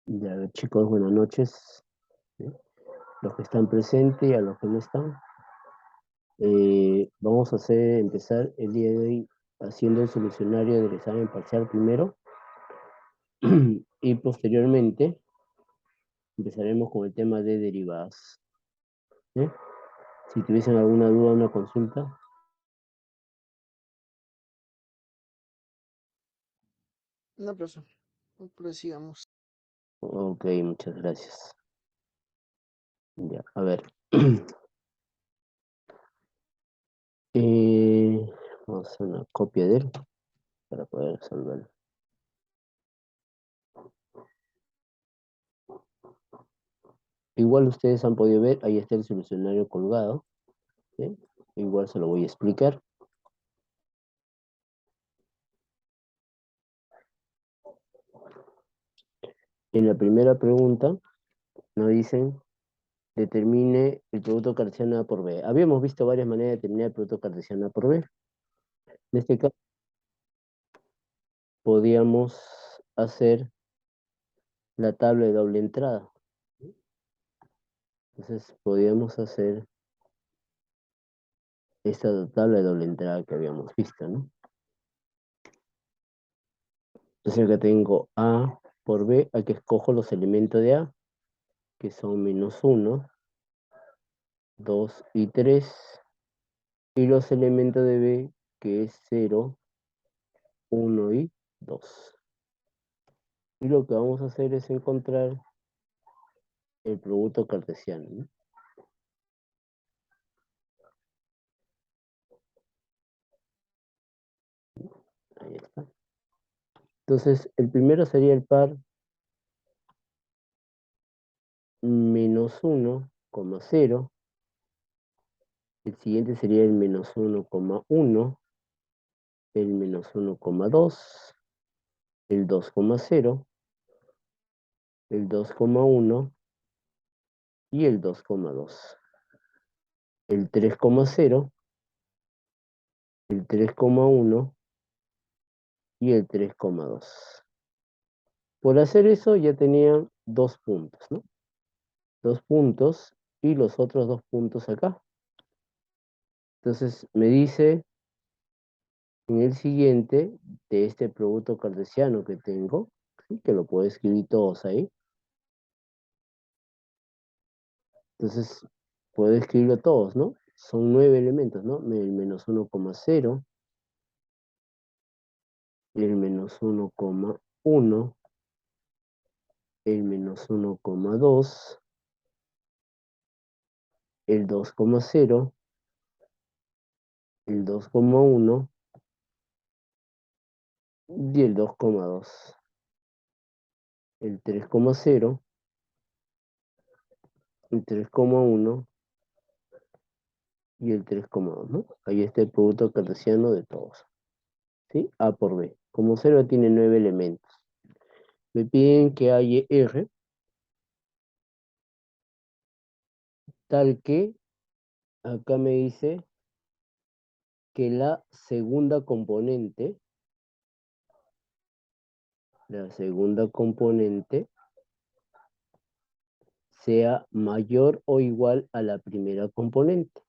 Ya, chicos, buenas noches. ¿Sí? Los que están presentes y a los que no están. Vamos a empezar el día de hoy haciendo el solucionario del examen parcial primero y posteriormente empezaremos con el tema de derivadas. ¿Sí? Si tuviesen alguna duda o una consulta. No, profesor. Prosigamos. Ok, muchas gracias. Ya, a ver. Vamos a hacer una copia de él para poder resolverlo. Igual ustedes han podido ver, ahí está el solucionario colgado. ¿Sí? Igual se lo voy a explicar. En la primera pregunta nos dicen, determine el producto cartesiano A por B. Habíamos visto varias maneras de determinar el producto cartesiano A por B. En este caso, podíamos hacer la tabla de doble entrada. Entonces, podíamos hacer esta tabla de doble entrada que habíamos visto, ¿no? Entonces, acá tengo A por B, aquí escojo los elementos de A, que son -1, 2 y 3, y los elementos de B, que es 0, 1 y 2. Y lo que vamos a hacer es encontrar el producto cartesiano, ¿no? Ahí está. Entonces, el primero sería el par -1,0. El siguiente sería el -1,1, el -1,2, el 2,0, el 2,1 y el 2,2. El 3,0, el 3,1 y el 3,2. Por hacer eso ya tenían 2 puntos, ¿no? 2 puntos y los otros 2 puntos acá. Entonces me dice en el siguiente de este producto cartesiano que tengo, ¿sí? Que lo puedo escribir todos ahí. Entonces puedo escribirlo todos, ¿no? Son 9 elementos, ¿no? El -1,0, el -1,1, el -1,2, el 2,0, el 2,1 y el 2,2. El 3,0, el 3,1 y el 3,2, ¿no? Ahí está el producto cartesiano de todos, ¿sí? A por B. Como 0 tiene 9 elementos. Me piden que haya R, tal que acá me dice que la segunda componente sea mayor o igual a la primera componente.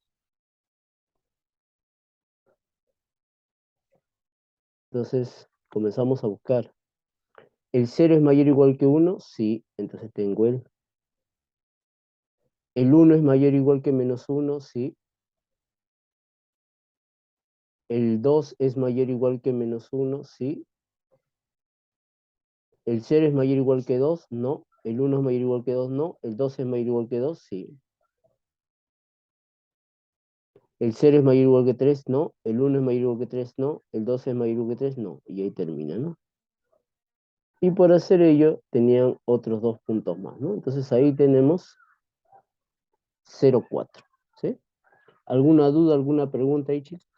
Entonces, comenzamos a buscar. ¿El 0 es mayor o igual que 1? Sí, entonces tengo el. ¿El 1 es mayor o igual que -1? Sí. ¿El 2 es mayor o igual que -1? Sí. ¿El 0 es mayor o igual que 2? No. ¿El 1 es mayor o igual que 2? No. ¿El 2 es mayor o igual que 2? Sí. ¿El 0 es mayor o igual que 3? No. ¿El 1 es mayor o igual que 3? No. ¿El 2 es mayor o igual que 3? No. Y ahí termina, ¿no? Y por hacer ello, tenían otros 2 puntos más, ¿no? Entonces ahí tenemos 0,4, ¿sí? ¿Alguna duda, alguna pregunta ahí, chicos?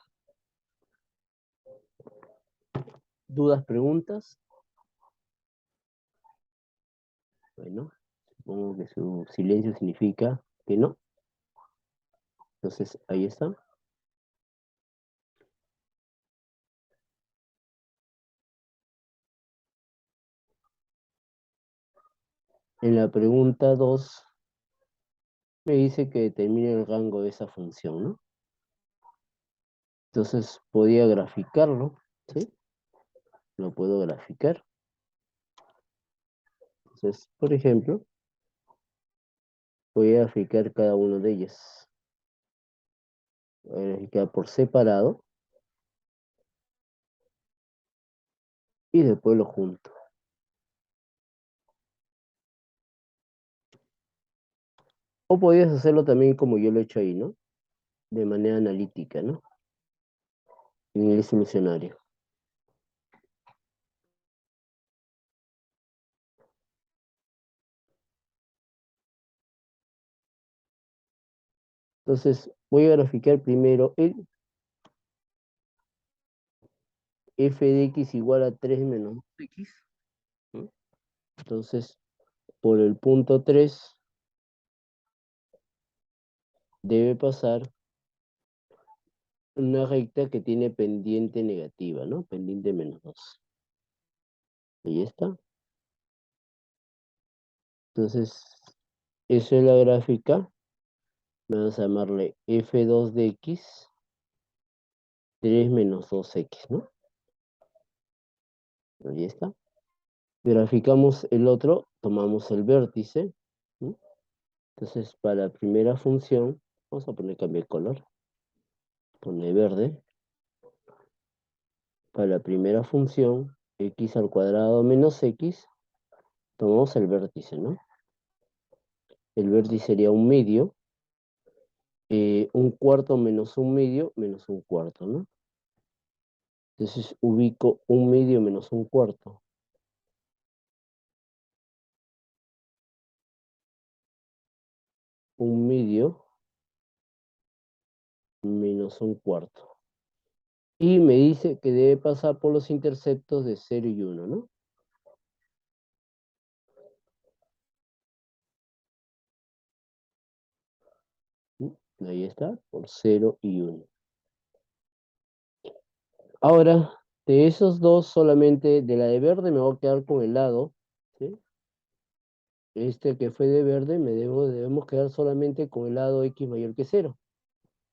¿Dudas, preguntas? Bueno, supongo que su silencio significa que no. Entonces, ahí está. En la pregunta 2 me dice que determine el rango de esa función, ¿no? Entonces podía graficarlo, ¿sí? Lo puedo graficar. Entonces, por ejemplo, voy a graficar cada uno de ellas. Voy a graficar por separado y después lo junto. O podías hacerlo también como yo lo he hecho ahí, ¿no? De manera analítica, ¿no? En el solucionario. Entonces, voy a graficar primero el f de x igual a 3 menos x, ¿no? Entonces, por el punto 3 debe pasar una recta que tiene pendiente negativa, ¿no? Pendiente menos 2. Ahí está. Entonces, eso es la gráfica. Vamos a llamarle f2 de x, 3 menos 2x, ¿no? Ahí está. Graficamos el otro, tomamos el vértice, ¿no? Entonces, para la primera función, vamos a poner cambio de color, pone verde. Para la primera función, x al cuadrado menos x, tomamos el vértice, ¿no? El vértice sería un medio, un cuarto menos un cuarto, ¿no? Entonces ubico un medio menos un cuarto. Un medio menos un cuarto. Y me dice que debe pasar por los interceptos de 0 y 1, ¿no? Ahí está, por 0 y 1. Ahora, de esos dos, solamente de la de verde me voy a quedar con el lado, ¿sí? Este que fue de verde, debemos quedar solamente con el lado x mayor que 0.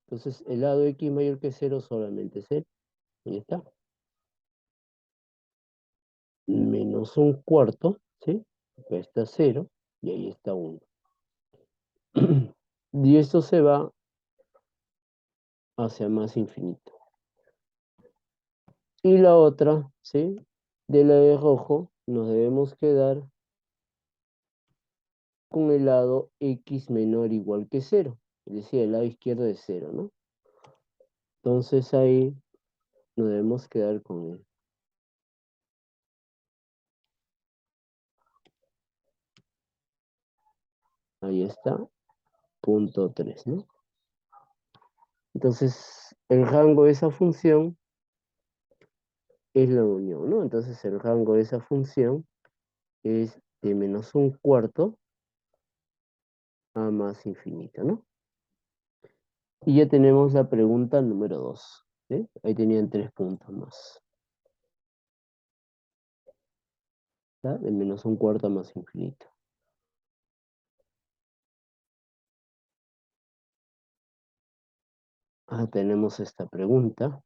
Entonces, el lado x mayor que 0 solamente es 0. Ahí está. Menos un cuarto, ¿sí? Acá está 0 y ahí está 1. Y esto se va hacia más infinito. Y la otra, ¿sí? De la de rojo, nos debemos quedar con el lado x menor o igual que 0. Es decir, el lado izquierdo es 0, ¿no? Entonces ahí nos debemos quedar con él. Ahí está, punto 3, ¿no? Entonces, el rango de esa función es la unión, ¿no? Entonces, el rango de esa función es de menos un cuarto a más infinito, ¿no? Y ya tenemos la pregunta número 2, ¿sí? Ahí tenían 3 puntos más. ¿Está? De menos un cuarto a más infinito. Tenemos esta pregunta.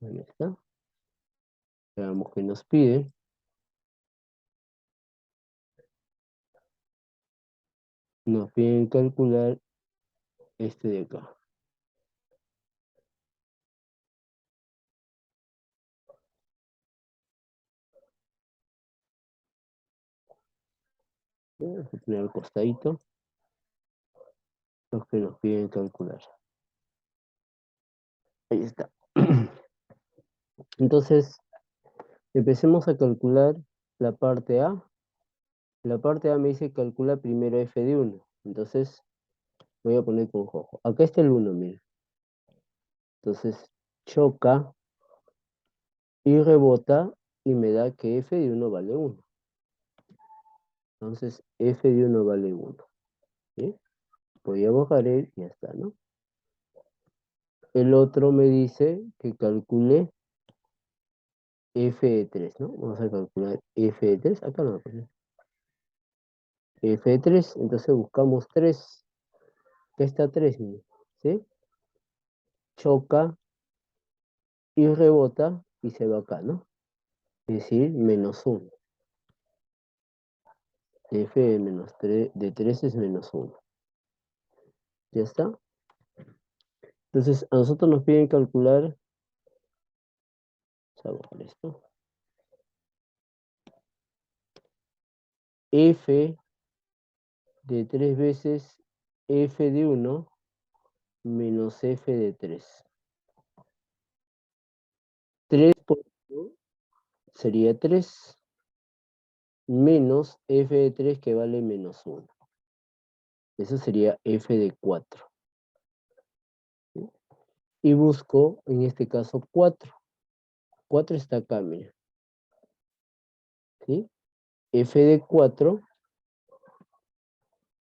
Ahí está. Veamos qué nos pide. Nos piden calcular este de acá. Vamos a poner al costadito los que nos piden calcular. Ahí está. Entonces, empecemos a calcular la parte A. La parte A me dice calcula primero f de 1. Entonces, voy a poner con rojo. Acá está el 1, mira. Entonces, choca y rebota y me da que f de 1 vale 1. Entonces, f de 1 vale 1. ¿Sí? Voy a borrar él y ya está, ¿no? El otro me dice que calcule f de 3, ¿no? Vamos a calcular f de 3. Acá lo voy a poner. F de 3, entonces buscamos 3. Acá está 3, ¿sí? Choca y rebota y se va acá, ¿no? Es decir, menos 1. F de menos 3, de 3 es menos 1. ¿Ya está? Entonces, a nosotros nos piden calcular, vamos a borrar esto, f de 3 veces f de 1 menos f de 3. 3 por 1 sería 3, menos f de 3 que vale menos 1. Eso sería f de 4. ¿Sí? Y busco, en este caso, 4. 4 está acá, mira. ¿Sí? F de 4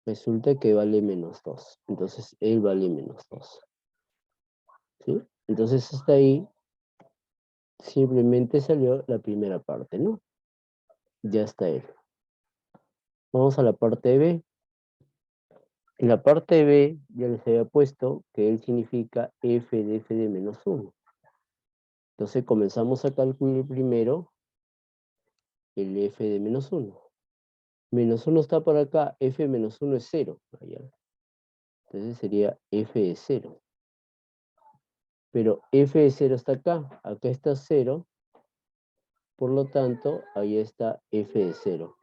resulta que vale menos 2. Entonces, él vale menos 2. ¿Sí? Entonces, hasta ahí simplemente salió la primera parte, ¿no? Ya está él. Vamos a la parte B. En la parte B ya les había puesto que él significa f de menos 1. Entonces comenzamos a calcular primero el f de menos 1. Menos 1 está por acá, f menos 1 es 0. Allá. Entonces sería f de 0. Pero f de 0 está acá, acá está 0. Por lo tanto, ahí está f de 0,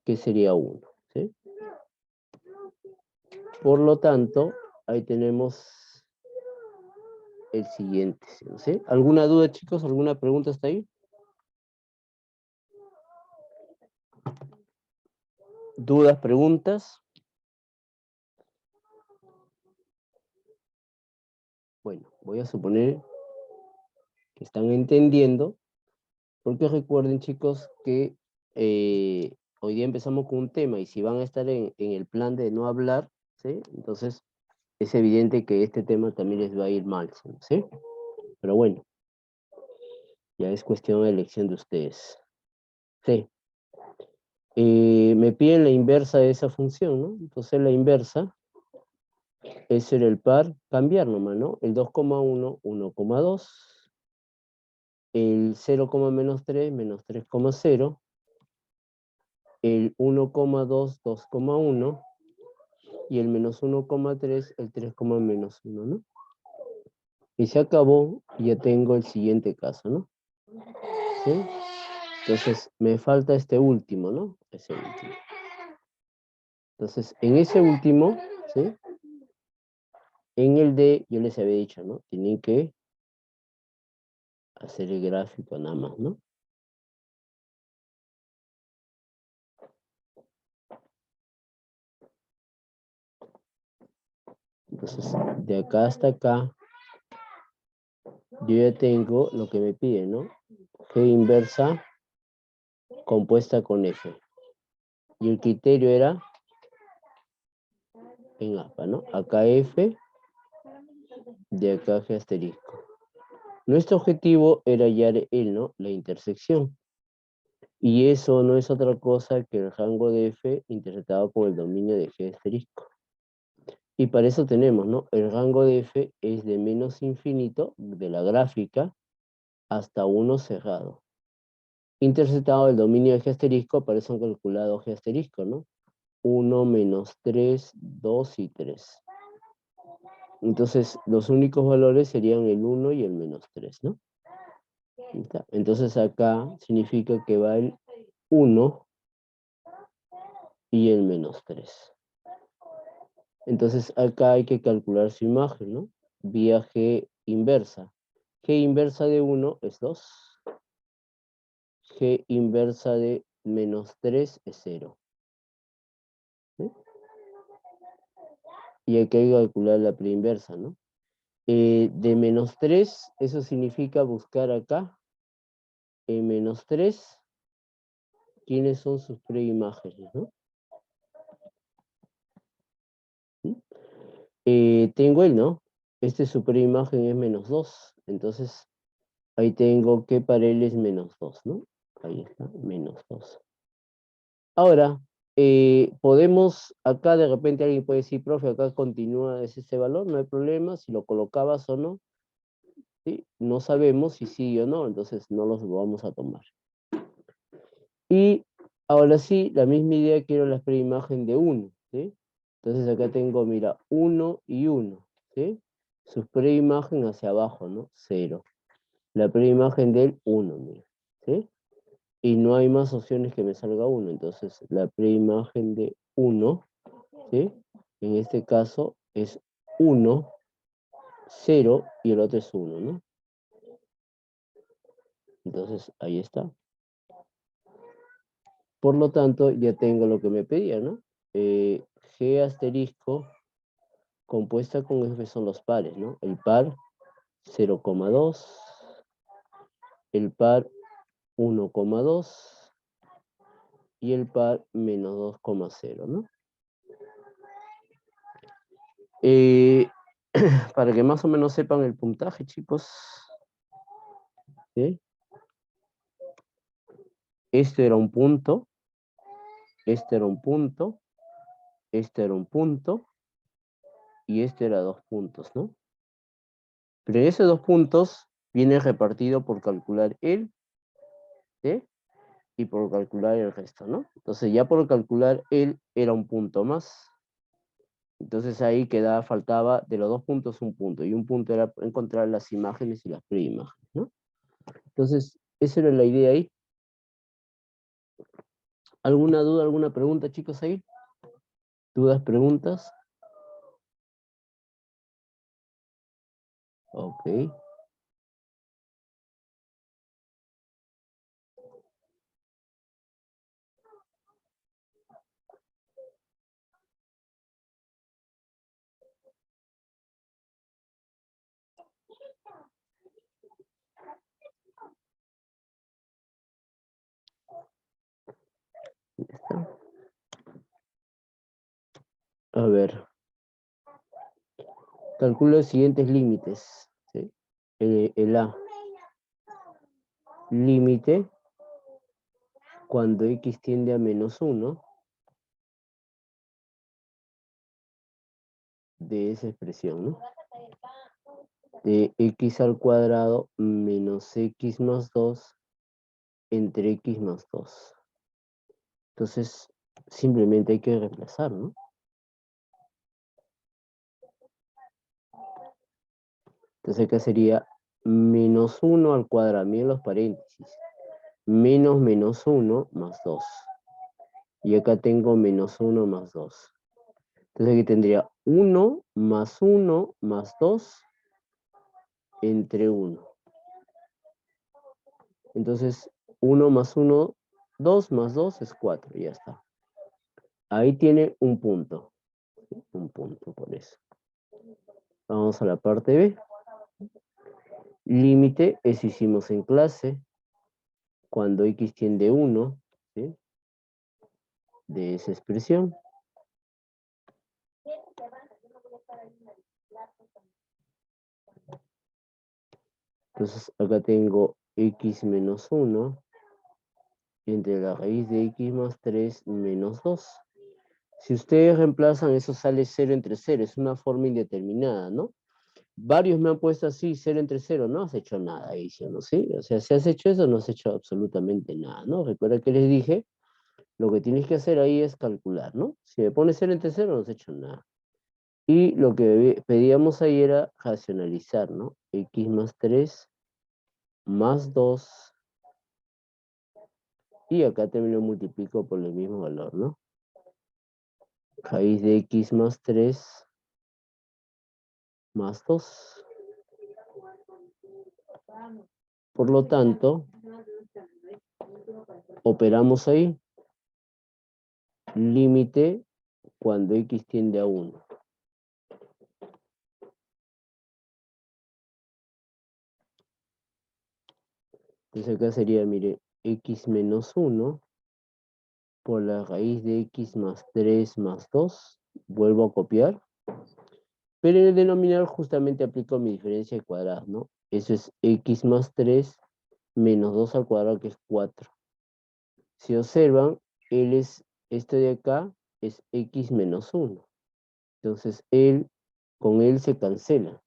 que sería 1. ¿Sí? Por lo tanto, ahí tenemos el siguiente. ¿Sí? ¿Alguna duda, chicos? ¿Alguna pregunta hasta ahí? ¿Dudas, preguntas? Bueno, voy a suponer que están entendiendo, porque recuerden, chicos, que hoy día empezamos con un tema y si van a estar en el plan de no hablar, ¿sí? Entonces es evidente que este tema también les va a ir mal, ¿sí? Pero bueno, ya es cuestión de elección de ustedes. Sí. Me piden la inversa de esa función, ¿no? Entonces la inversa es ser el par, cambiar nomás, ¿no? El 2,1, 1,2. El 0, menos 3, menos 3,0. El 1,2, 2,1. Y el menos 1,3, el 3, menos 1, ¿no? Y se acabó, y ya tengo el siguiente caso, ¿no? ¿Sí? Entonces, me falta este último, ¿no? Ese último. Entonces, en ese último, ¿sí? En el D, yo les había dicho, ¿no? Tienen que hacer el gráfico nada más, ¿no? Entonces, de acá hasta acá, yo ya tengo lo que me pide, ¿no? G inversa compuesta con F. Y el criterio era en APA, ¿no? Acá F, de acá G asterisco. Nuestro objetivo era hallar ¿no? La intersección. Y eso no es otra cosa que el rango de F interpretado por el dominio de G asterisco. Y para eso tenemos, ¿no? El rango de F es de menos infinito de la gráfica hasta 1 cerrado. Interceptado del dominio de G asterisco, para eso han calculado G asterisco, ¿no? 1, menos 3, 2 y 3. Entonces, los únicos valores serían el 1 y el menos 3, ¿no? Entonces acá significa que va el 1 y el menos 3. Entonces acá hay que calcular su imagen, ¿no? Vía G inversa. G inversa de 1 es 2. G inversa de menos 3 es 0. ¿Sí? Y aquí hay que calcular la preinversa, ¿no? De menos 3, eso significa buscar acá en menos 3, ¿quiénes son sus preimágenes, no? ¿Mm? Tengo el, ¿no? Su preimagen es menos 2. Entonces, ahí tengo que para él es menos 2, ¿no? Ahí está, menos 2. Ahora, podemos, acá de repente alguien puede decir, profe, acá continúa es este valor, no hay problema, si lo colocabas o no, ¿sí? No sabemos si sí o no, entonces no los vamos a tomar. Y ahora sí, la misma idea, quiero la preimagen de 1, ¿sí? Entonces acá tengo, mira, 1 y 1, ¿sí? Su preimagen hacia abajo, ¿no? 0. La preimagen del 1, mira, ¿sí? Y no hay más opciones que me salga 1, entonces la preimagen de 1, ¿sí? En este caso es 1, 0 y el otro es 1, ¿no? Entonces ahí está. Por lo tanto, ya tengo lo que me pedía, ¿no? G asterisco compuesta con F son los pares, ¿no? El par 0,2, el par 1,2 y el par menos 2,0, ¿no? Para que más o menos sepan el puntaje, chicos, ¿sí? Este era un punto, este era un punto, este era un punto y este era 2 puntos, ¿no? Pero esos 2 puntos viene repartido por calcular el, ¿sí? Y por calcular el resto, ¿no? Entonces ya por calcular el era un punto más. Entonces ahí faltaba de los 2 puntos un punto. Y un punto era encontrar las imágenes y las preimágenes, ¿no? Entonces, esa era la idea ahí. ¿Alguna duda, alguna pregunta, chicos, ahí? ¿Dudas, preguntas? Ok. Ya está. A ver. Calculo los siguientes límites, ¿sí? El A. Límite cuando x tiende a menos 1 de esa expresión, ¿no? De x al cuadrado menos x más 2 entre x más 2. Entonces, simplemente hay que reemplazar, ¿no? Entonces acá sería menos 1 al cuadrado, miren los paréntesis, menos menos 1 más 2. Y acá tengo menos 1 más 2. Entonces aquí tendría 1 más 1 más 2 entre 1. Entonces 1 más 1, 2 más 2 es 4, y ya está. Ahí tiene un punto por eso. Vamos a la parte B. Límite, eso hicimos en clase, cuando x tiende a 1, ¿sí? De esa expresión. Entonces acá tengo x menos 1 entre la raíz de x más 3 menos 2. Si ustedes reemplazan, eso sale 0 entre 0, es una forma indeterminada, ¿no? Varios me han puesto así, 0 entre 0, no has hecho nada, dice, ¿no? ¿Sí? O sea, si has hecho eso, no has hecho absolutamente nada, ¿no? Recuerda que les dije, lo que tienes que hacer ahí es calcular, ¿no? Si me pones 0 entre 0, no has hecho nada. Y lo que pedíamos ahí era racionalizar, ¿no? X más 3 más 2, y acá también lo multiplico por el mismo valor, ¿no? Raíz de x más 3 más 2. Por lo tanto, operamos ahí. Límite cuando x tiende a 1. Entonces acá sería, mire, x menos 1 por la raíz de x más 3 más 2. Vuelvo a copiar. Pero en el denominador justamente aplico mi diferencia de cuadrados, ¿no? Eso es x más 3 menos 2 al cuadrado, que es 4. Si observan, esto de acá es x menos 1. Entonces, con él se cancela.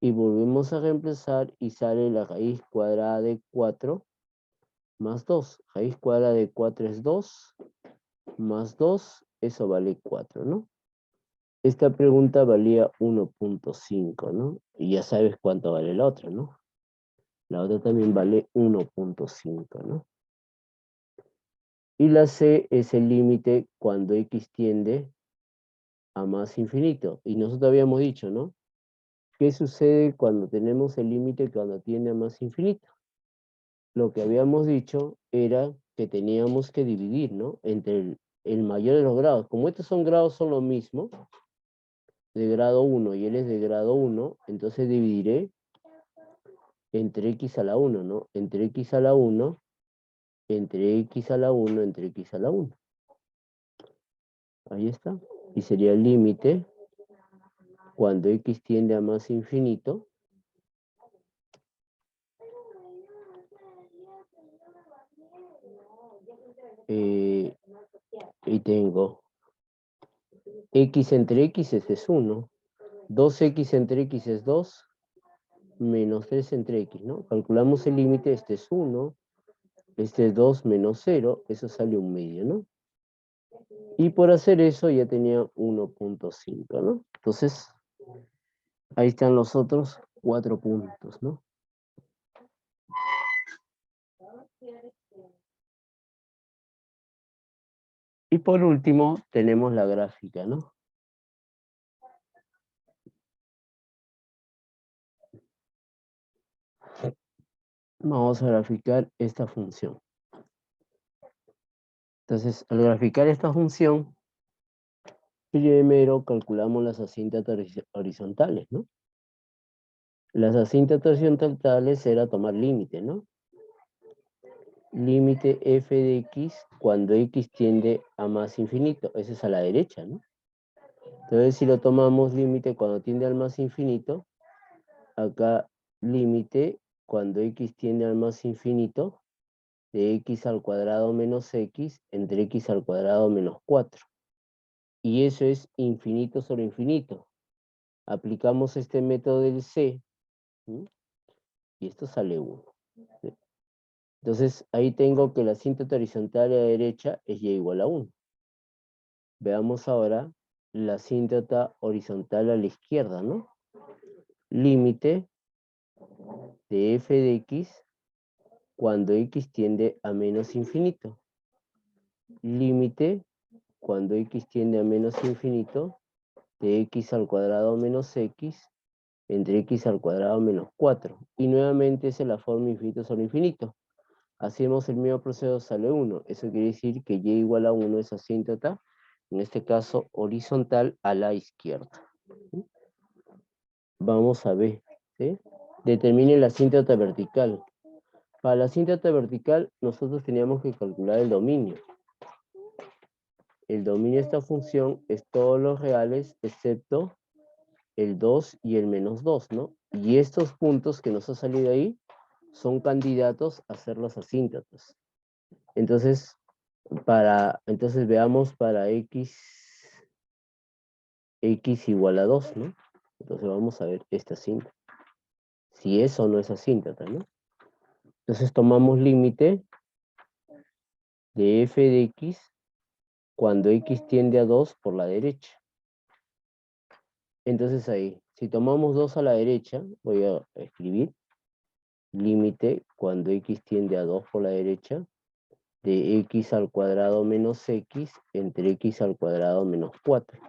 Y volvemos a reemplazar y sale la raíz cuadrada de 4 más 2. Raíz cuadrada de 4 es 2, más 2, eso vale 4, ¿no? Esta pregunta valía 1.5, ¿no? Y ya sabes cuánto vale la otra, ¿no? La otra también vale 1.5, ¿no? Y la C es el límite cuando x tiende a más infinito. Y nosotros habíamos dicho, ¿no? ¿Qué sucede cuando tenemos el límite cuando tiende a más infinito? Lo que habíamos dicho era que teníamos que dividir, ¿no? Entre el mayor de los grados. Como estos grados son lo mismo, de grado 1 y él es de grado 1, entonces dividiré entre x a la 1, ¿no? Entre x a la 1, entre x a la 1, entre x a la 1. Ahí está. Y sería el límite cuando x tiende a más infinito. Y tengo x entre x, este es 1. 2x entre x es 2, menos 3 entre x, ¿no? Calculamos el límite, este es 1, este es 2 menos 0, eso sale 1/2, ¿no? Y por hacer eso ya tenía 1.5, ¿no? Entonces, ahí están los otros 4 puntos, ¿no? Y por último, tenemos la gráfica, ¿no? Vamos a graficar esta función. Entonces, al graficar esta función, primero calculamos las asíntotas horizontales, ¿no? Las asíntotas horizontales era tomar límite, ¿no? Límite f de x cuando x tiende a más infinito. Ese es a la derecha, ¿no? Entonces, si lo tomamos límite cuando tiende al más infinito, acá límite cuando x tiende al más infinito, de x al cuadrado menos x entre x al cuadrado menos 4. Y eso es infinito sobre infinito. Aplicamos este método del C, ¿sí? Y esto sale 1. ¿Sí? Entonces, ahí tengo que la asíntota horizontal a la derecha es y igual a 1. Veamos ahora la asíntota horizontal a la izquierda, ¿no? Límite de f de x cuando x tiende a menos infinito. Límite cuando x tiende a menos infinito de x al cuadrado menos x entre x al cuadrado menos 4. Y nuevamente es en la forma infinito sobre infinito. Hacemos el mismo proceso, sale 1. Eso quiere decir que y igual a 1 es asíntota, en este caso horizontal a la izquierda. ¿Sí? Vamos a ver, ¿sí? Determine la asíntota vertical. Para la asíntota vertical, nosotros teníamos que calcular el dominio. El dominio de esta función es todos los reales, excepto el 2 y el menos 2, ¿no? Y estos puntos que nos ha salido ahí son candidatos a ser las asíntotas. Entonces, veamos para x igual a 2, ¿no? Entonces vamos a ver esta asíntota. Si es o no es asíntota, ¿no? Entonces tomamos límite de f de x cuando x tiende a 2 por la derecha. Entonces ahí, si tomamos 2 a la derecha, voy a escribir límite cuando x tiende a 2 por la derecha de x al cuadrado menos x entre x al cuadrado menos 4.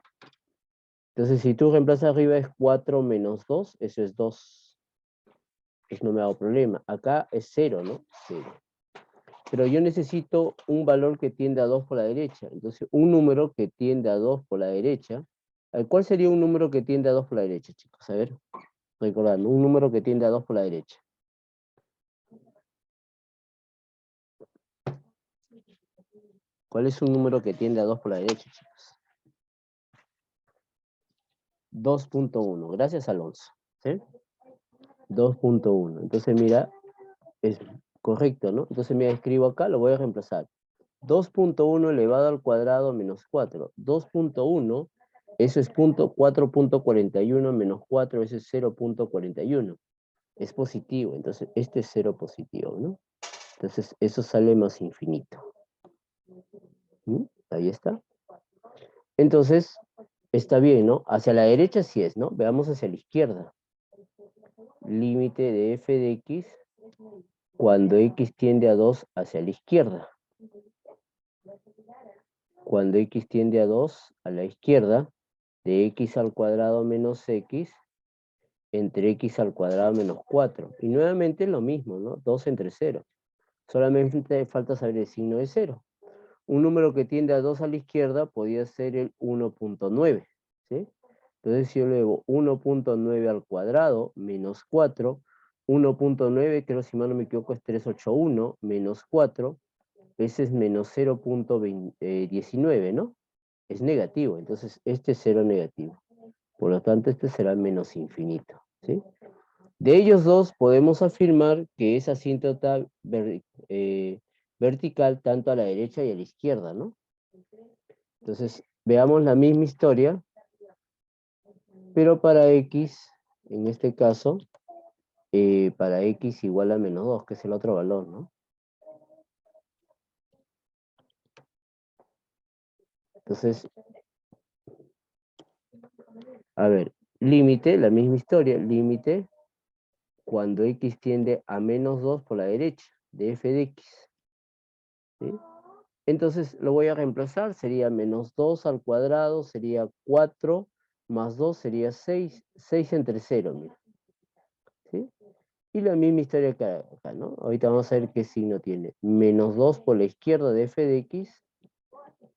Entonces, si tú reemplazas arriba es 4 menos 2, eso es 2. Eso no me ha dado problema. Acá es 0, ¿no? 0. Pero yo necesito un valor que tienda a 2 por la derecha. Entonces, un número que tiende a 2 por la derecha. ¿Cuál sería un número que tiende a 2 por la derecha, chicos? A ver, recordando, un número que tiende a 2 por la derecha. ¿Cuál es un número que tiende a 2 por la derecha, chicos? 2.1. Gracias, Alonso. ¿Sí? 2.1. Entonces, mira, es correcto, ¿no? Entonces, mira, escribo acá, lo voy a reemplazar. 2.1 elevado al cuadrado menos 4. 2.1, eso es 4.41 menos 4, eso es 0.41. Es positivo, entonces este es 0 positivo, ¿no? Entonces eso sale más infinito. ¿Mm? Ahí está. Entonces, está bien, ¿no? Hacia la derecha sí es, ¿no? Veamos hacia la izquierda. Límite de f de x cuando x tiende a 2 hacia la izquierda. Cuando x tiende a 2 a la izquierda, de x al cuadrado menos x entre x al cuadrado menos 4. Y nuevamente lo mismo, ¿no? 2 entre 0. Solamente falta saber el signo de 0. Un número que tiende a 2 a la izquierda podría ser el 1.9, ¿sí? Entonces si yo elevo 1.9 al cuadrado menos 4, 1.9, creo si mal no me equivoco es 381, menos 4, ese es menos 0.19, ¿no? Es negativo, entonces este es 0 negativo. Por lo tanto, este será menos infinito, ¿sí? De ellos dos podemos afirmar que es asíntota vertical tanto a la derecha y a la izquierda, ¿no? Entonces, veamos la misma historia, pero para x, en este caso, para x igual a menos 2, que es el otro valor, ¿no? Entonces, a ver, límite, la misma historia, límite cuando x tiende a menos 2 por la derecha, de f de x, ¿sí? Entonces lo voy a reemplazar, sería menos 2 al cuadrado, sería 4, más 2 sería 6, 6 entre 0, mira, ¿sí? Y la misma historia acá, ¿no? Ahorita vamos a ver qué signo tiene. Menos 2 por la izquierda de f de x,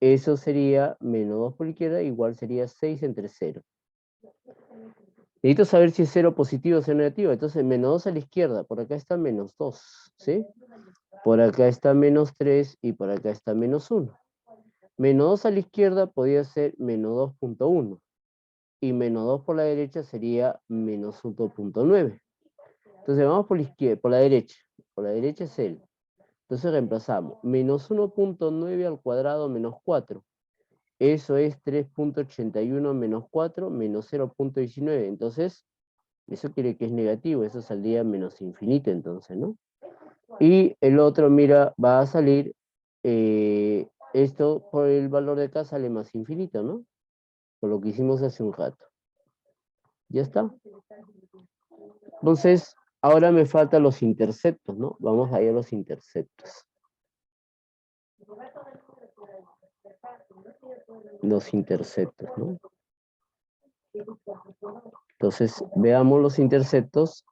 eso sería menos 2 por la izquierda, igual sería 6 entre 0. Necesito saber si es 0 positivo o 0 negativo, entonces menos 2 a la izquierda, por acá está menos 2, ¿sí? Por acá está menos 3 y por acá está menos 1. Menos 2 a la izquierda podría ser menos 2.1 y menos 2 por la derecha sería menos 1.9. Entonces vamos por la izquierda, por la derecha. Por la derecha es él. Entonces reemplazamos menos 1.9 al cuadrado menos 4. Eso es 3.81 menos 4 menos 0.19. Entonces, eso quiere que es negativo. Eso saldría menos infinito entonces, ¿no? Y el otro, mira, va a salir, esto por el valor de acá sale más infinito, ¿no? Por lo que hicimos hace un rato. ¿Ya está? Entonces, ahora me faltan los interceptos, ¿no? Vamos a ir a los interceptos. Los interceptos, ¿no? Entonces, veamos los interceptos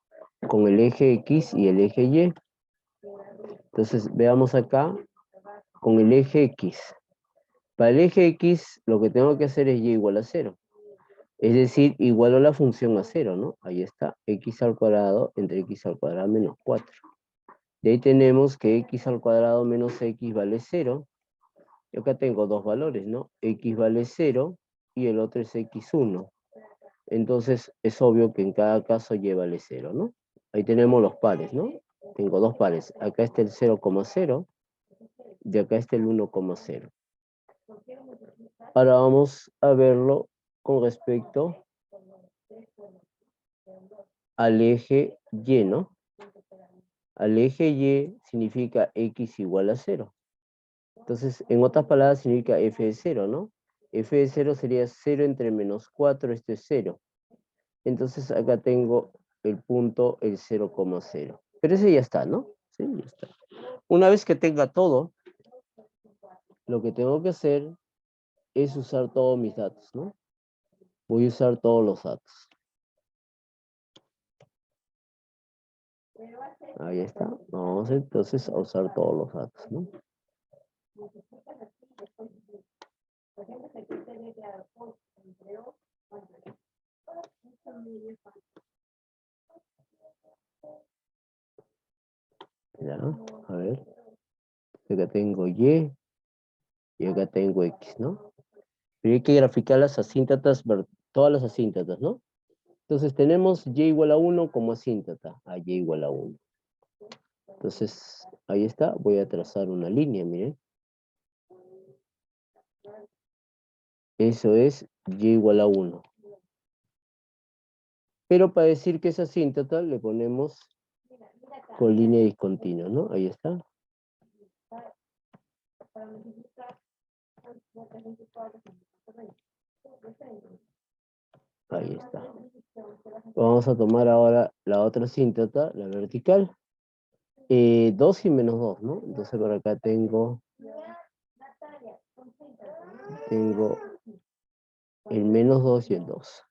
con el eje X y el eje Y. Entonces, veamos acá con el eje X. Para el eje X, lo que tengo que hacer es Y igual a 0. Es decir, igualo la función a 0, ¿no? Ahí está, x al cuadrado entre x al cuadrado menos 4. De ahí tenemos que x al cuadrado menos x vale 0. Yo acá tengo dos valores, ¿no? X vale 0 y el otro es x1. Entonces es obvio que en cada caso y vale 0, ¿no? Ahí tenemos los pares, ¿no? Tengo dos pares. Acá está el 0,0 y acá está el 1,0. Ahora vamos a verlo con respecto al eje Y, ¿no? Al eje Y significa x igual a 0. Entonces, en otras palabras, significa f de 0, ¿no? F de 0 sería 0 entre menos 4, esto es 0. Entonces, acá tengo el punto, el 0,0. Pero ese ya está, ¿no? Sí, ya está. Una vez que tenga todo, lo que tengo que hacer es usar todos mis datos, ¿no? Voy a usar todos los datos. Ahí está. Vamos entonces a usar todos los datos, ¿no? Ya, a ver. Acá tengo Y, Y acá tengo X, ¿no? Pero hay que graficar las asíntotas, todas las asíntotas, ¿no? Entonces tenemos Y igual a 1 como asíntota, a Y igual a 1. Entonces, ahí está, voy a trazar una línea, miren. Eso es Y igual a 1. Pero para decir que es asíntota, le ponemos con línea discontinua, ¿no? Ahí está. Ahí está. Vamos a tomar ahora la otra asíntota, la vertical. 2 y menos 2, ¿no? Entonces por acá tengo el menos 2 y el 2.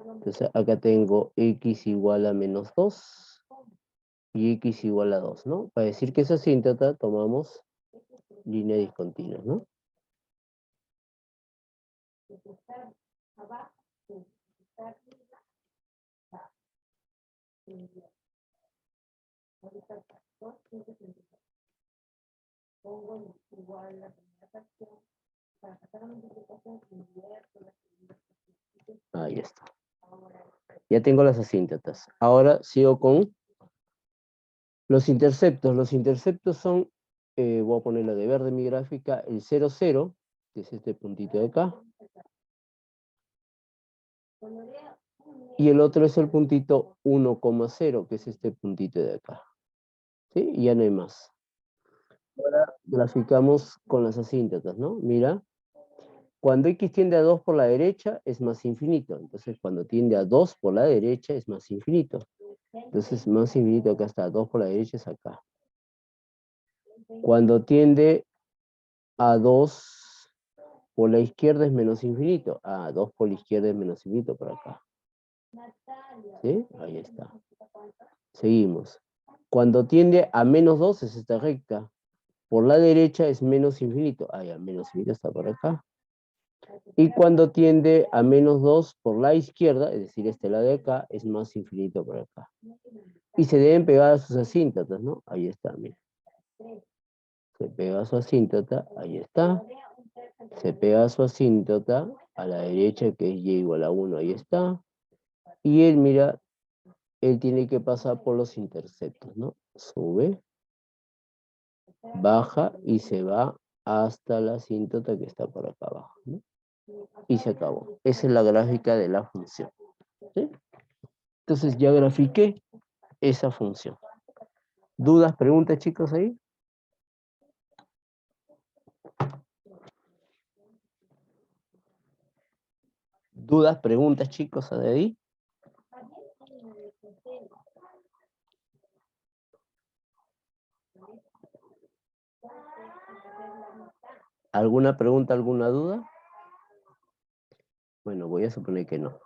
Entonces acá tengo X igual a menos 2 y X igual a 2, ¿no? Para decir que es asíntota, tomamos línea discontinua, ¿no? Ahí está. Ya tengo las asíntotas. Ahora sigo con los interceptos. Los interceptos son, voy a ponerla de verde en mi gráfica, el 0, 0, que es este puntito de acá. Y el otro es el puntito 1,0, que es este puntito de acá. ¿Sí? Y ya no hay más. Ahora graficamos con las asíntotas, ¿no? Mira, cuando X tiende a 2 por la derecha es más infinito. Entonces, cuando tiende a 2 por la derecha es más infinito. Entonces, más infinito acá está. 2 por la derecha es acá. Cuando tiende a 2 por la izquierda es menos infinito. 2 por la izquierda es menos infinito por acá. ¿Sí? Ahí está. Seguimos. Cuando tiende a menos 2 es esta recta. Por la derecha es menos infinito. Ya, menos infinito está por acá. Y cuando tiende a menos 2 por la izquierda, es decir, este lado de acá, es más infinito por acá. Y se deben pegar a sus asíntotas, ¿no? Ahí está, mira. Se pega a su asíntota, ahí está. Se pega a su asíntota a la derecha, que es Y igual a 1, ahí está. Y él, mira, él tiene que pasar por los interceptos, ¿no? Sube, baja y se va hasta la asíntota que está por acá abajo, ¿no? Y se acabó. Esa es la gráfica de la función, ¿sí? Entonces ya grafiqué esa función. ¿Dudas, preguntas, chicos, ahí? ¿Dudas, preguntas, chicos, de ahí? ¿Alguna pregunta, alguna duda? Bueno, voy a suponer que no.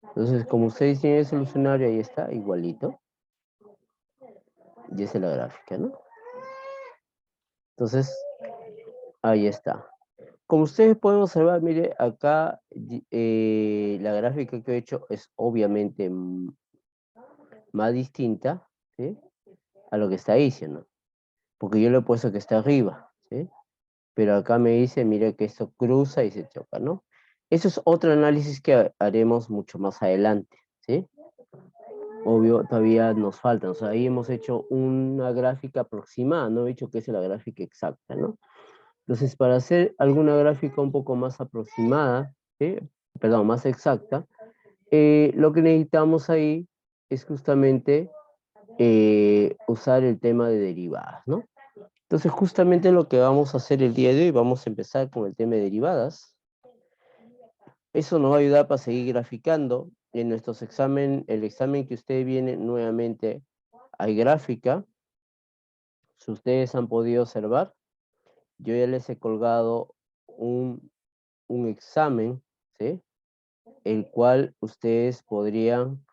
Entonces, como ustedes tienen el solucionario, ahí está, igualito. Y esa es la gráfica, ¿no? Entonces, ahí está. Como ustedes pueden observar, mire, acá la gráfica que he hecho es obviamente más distinta, ¿sí? A lo que está diciendo. Porque yo le he puesto que está arriba, ¿sí? Pero acá me dice, mira que esto cruza y se choca, ¿no? Eso es otro análisis que haremos mucho más adelante, ¿sí? Obvio, todavía nos falta, o sea, ahí hemos hecho una gráfica aproximada, no he dicho que es la gráfica exacta, ¿no? Entonces, para hacer alguna gráfica un poco más aproximada, ¿sí? Perdón, más exacta, lo que necesitamos ahí es justamente usar el tema de derivadas, ¿no? Entonces, justamente lo que vamos a hacer el día de hoy, vamos a empezar con el tema de derivadas. Eso nos va a ayudar para seguir graficando. En nuestros examen, el examen que usted viene nuevamente, hay gráfica. Si ustedes han podido observar, yo ya les he colgado un examen, ¿sí? El cual ustedes podrían,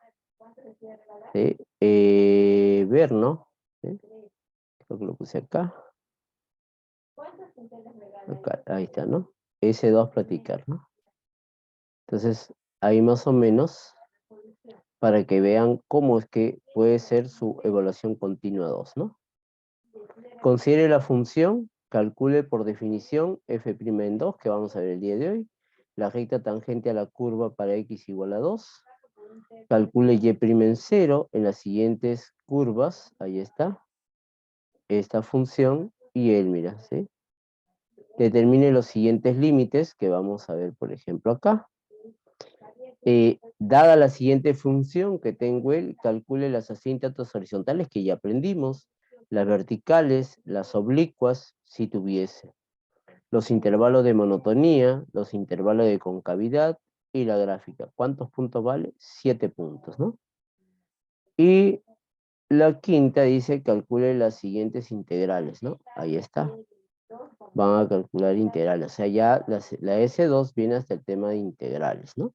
¿sí? Ver, ¿no? ¿Sí? Creo que lo puse acá. Acá. Ahí está, ¿no? S2 platicar, ¿no? Entonces, ahí más o menos, para que vean cómo es que puede ser su evaluación continua 2, ¿no? Considere la función Calcule por definición f' en 2, que vamos a ver el día de hoy. La recta tangente a la curva para x igual a 2. Calcule y' en 0 en las siguientes curvas. Ahí está. Esta función y él, mira, ¿sí? Determine los siguientes límites que vamos a ver, por ejemplo, acá. Dada la siguiente función que tengo él, calcule las asíntotas horizontales que ya aprendimos, las verticales, las oblicuas, si tuviese, los intervalos de monotonía, los intervalos de concavidad y la gráfica. ¿Cuántos puntos vale? 7 puntos, ¿no? Y la quinta dice, calcule las siguientes integrales, ¿no? Ahí está. Van a calcular integrales. O sea, ya la S2 viene hasta el tema de integrales, ¿no?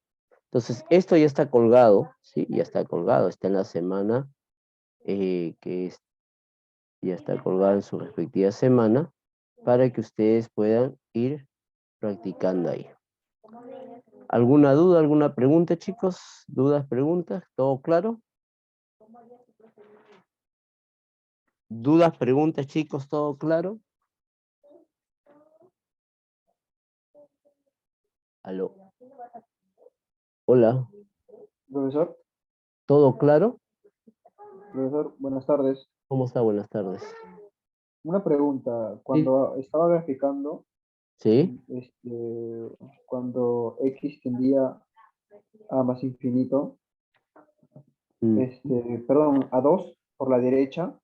Entonces, esto ya está colgado, ¿sí? Ya está colgado, está en la semana, ya está colgado en su respectiva semana, para que ustedes puedan ir practicando ahí. ¿Alguna duda, alguna pregunta, chicos? ¿Dudas, preguntas? ¿Todo claro? ¿Dudas, preguntas, chicos? ¿Todo claro? Aló. Hola. Profesor, ¿Todo claro? buenas tardes. ¿Cómo está? Buenas tardes. Una pregunta. Sí. Cuando estaba graficando, ¿Sí? cuando x tendía a más infinito, Mm. perdón, a 2 por la derecha,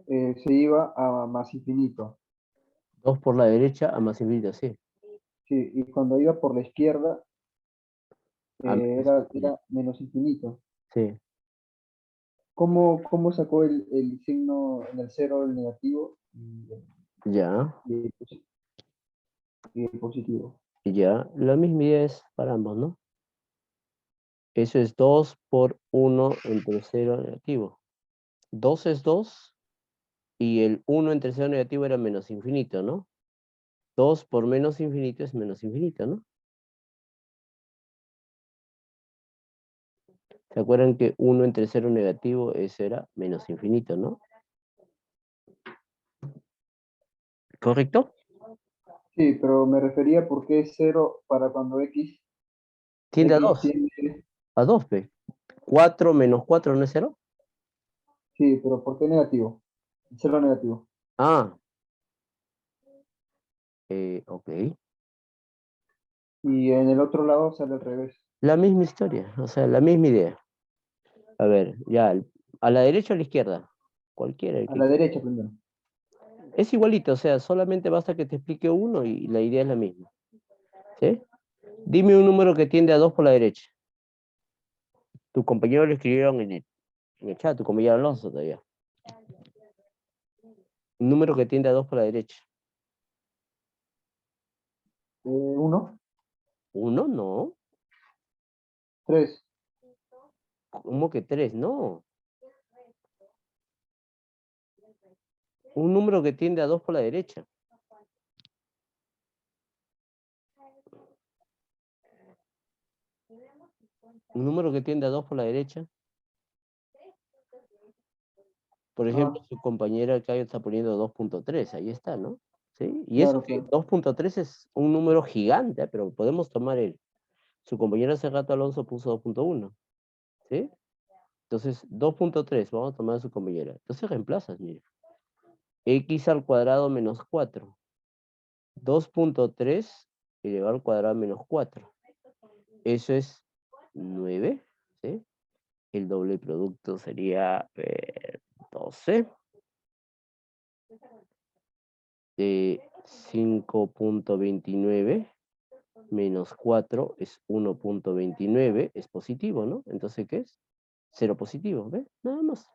se iba a más infinito. 2 por la derecha a más infinito, sí. Sí, y cuando iba por la izquierda, A menos infinito. era menos infinito. Sí. ¿Cómo sacó el signo en el cero, el negativo Ya. y el positivo? Ya. La misma idea es para ambos, ¿no? Eso es 2 por 1 entre 0 negativo. 2 es 2 y el 1 entre 0 negativo era menos infinito, ¿no? 2 por menos infinito es menos infinito, ¿no? ¿Se acuerdan que 1 entre 0 negativo, eso era menos infinito, ¿no? ¿Correcto? Sí, pero me refería por qué es cero para cuando Tiende a x 2. tiene, A 2, P. 4 menos 4 ¿no es 0? sí, pero ¿por qué negativo? Cero negativo. Ah, ok. Y en el otro lado sale al revés. La misma historia, o sea, la misma idea. A ver, ya, a la derecha o a la izquierda. Cualquiera. A la derecha primero. Es igualito, o sea, solamente basta que te explique uno y la idea es la misma. ¿Sí? Dime un número que tiende a 2 por la derecha. Tu compañero lo escribieron en el chat, tu compañero Alonso todavía. Un número que tiende a 2 por la derecha. Uno, Uno, no. tres. ¿Cómo que 3? No. Un número que tiende a 2 por la derecha. Un número que tiende a 2 por la derecha. Por ejemplo, Ah, su compañera acá está poniendo 2.3, ahí está, ¿no? ¿Sí? Y eso claro, que claro. 2.3 es un número gigante, pero podemos tomar su compañero hace rato Alonso puso 2.1, ¿sí? Entonces, 2.3, vamos a tomar a su compañera. Entonces reemplazas, mire. X al cuadrado menos 4. 2.3 elevado al cuadrado menos 4. Eso es 9, ¿sí? El doble producto sería 12. 5.29 menos 4 es 1.29, es positivo, ¿no? Entonces, ¿qué es? Cero positivo, ¿ves? Nada más.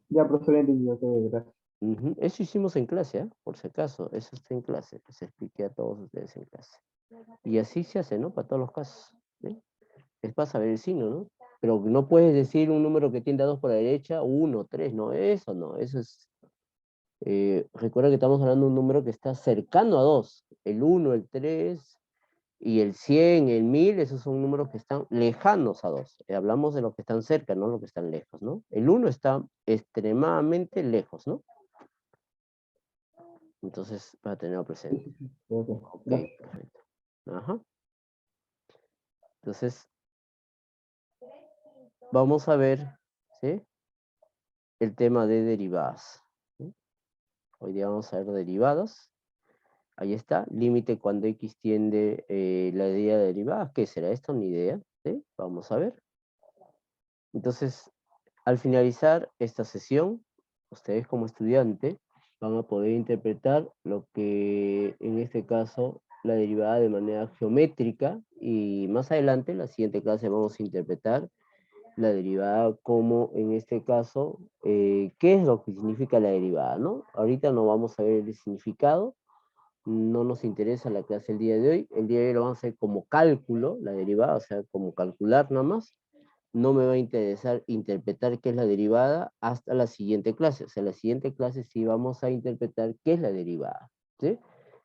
Ya, profesor, ya entendí. Ok, gracias. Ujú. Eso hicimos en clase, ¿ah? Por si acaso, eso está en clase, les expliqué a todos ustedes en clase. Y así se hace, ¿no? Para todos los casos, ¿sí? Es para saber el signo, ¿no? Pero no puedes decir un número que tiende a 2 por la derecha, 1, 3, no, eso es. Recuerda que estamos hablando de un número que está cercano a 2. El 1, el 3 y el 100, el 1000, esos son números que están lejanos a 2. Hablamos de los que están cerca, no los que están lejos, ¿no? El 1 está extremadamente lejos, ¿no? Entonces, para tenerlo Sí, presente. sí, sí. Ok, Ok, gracias. perfecto. Ajá. Entonces, vamos a ver, ¿sí? El tema de derivadas. ¿Sí? Hoy día vamos a ver derivadas. Ahí está, límite cuando x tiende la idea de derivadas. ¿Qué será esto? Ni idea. ¿Sí? Vamos a ver. Entonces, al finalizar esta sesión, ustedes como estudiante van a poder interpretar lo que en este caso la derivada de manera geométrica y más adelante, en la siguiente clase, vamos a interpretar la derivada como en este caso, qué es lo que significa la derivada, ¿no? Ahorita no vamos a ver el significado, no nos interesa la clase el día de hoy. El día de hoy lo vamos a hacer como cálculo, la derivada, o sea, como calcular nada más. No me va a interesar interpretar qué es la derivada hasta la siguiente clase. O sea, la siguiente clase sí vamos a interpretar qué es la derivada. ¿Sí?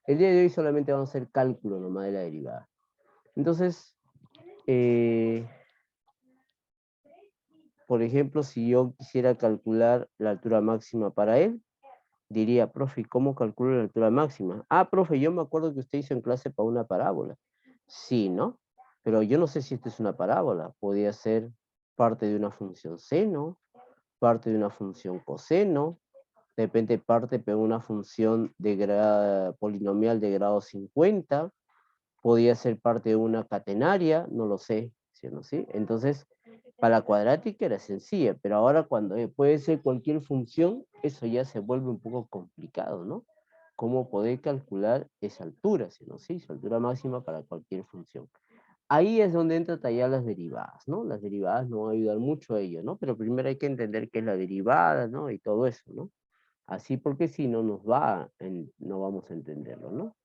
El día de hoy solamente vamos a hacer cálculo nomás de la derivada. Entonces, por ejemplo, si yo quisiera calcular la altura máxima para él, diría, profe, ¿y cómo calculo la altura máxima? Ah, profe, yo me acuerdo que usted hizo en clase para una parábola. Sí, ¿no? Pero yo no sé si esta es una parábola. Podría ser parte de una función seno, parte de una función coseno, de repente parte de una función de polinomial de grado 50, podría ser parte de una catenaria, no lo sé, ¿sí o no? ¿Sí? Entonces, para la cuadrática era sencilla, pero ahora cuando puede ser cualquier función, eso ya se vuelve un poco complicado, ¿no? ¿Cómo poder calcular esa altura, ¿sí, no? Sí, su altura máxima para cualquier función. Ahí es donde entran ya las derivadas, ¿no? Las derivadas nos van a ayudar mucho a ello, ¿no? Pero primero hay que entender qué es la derivada, ¿no? Y todo eso, ¿no? Así porque si no no vamos a entenderlo, ¿no?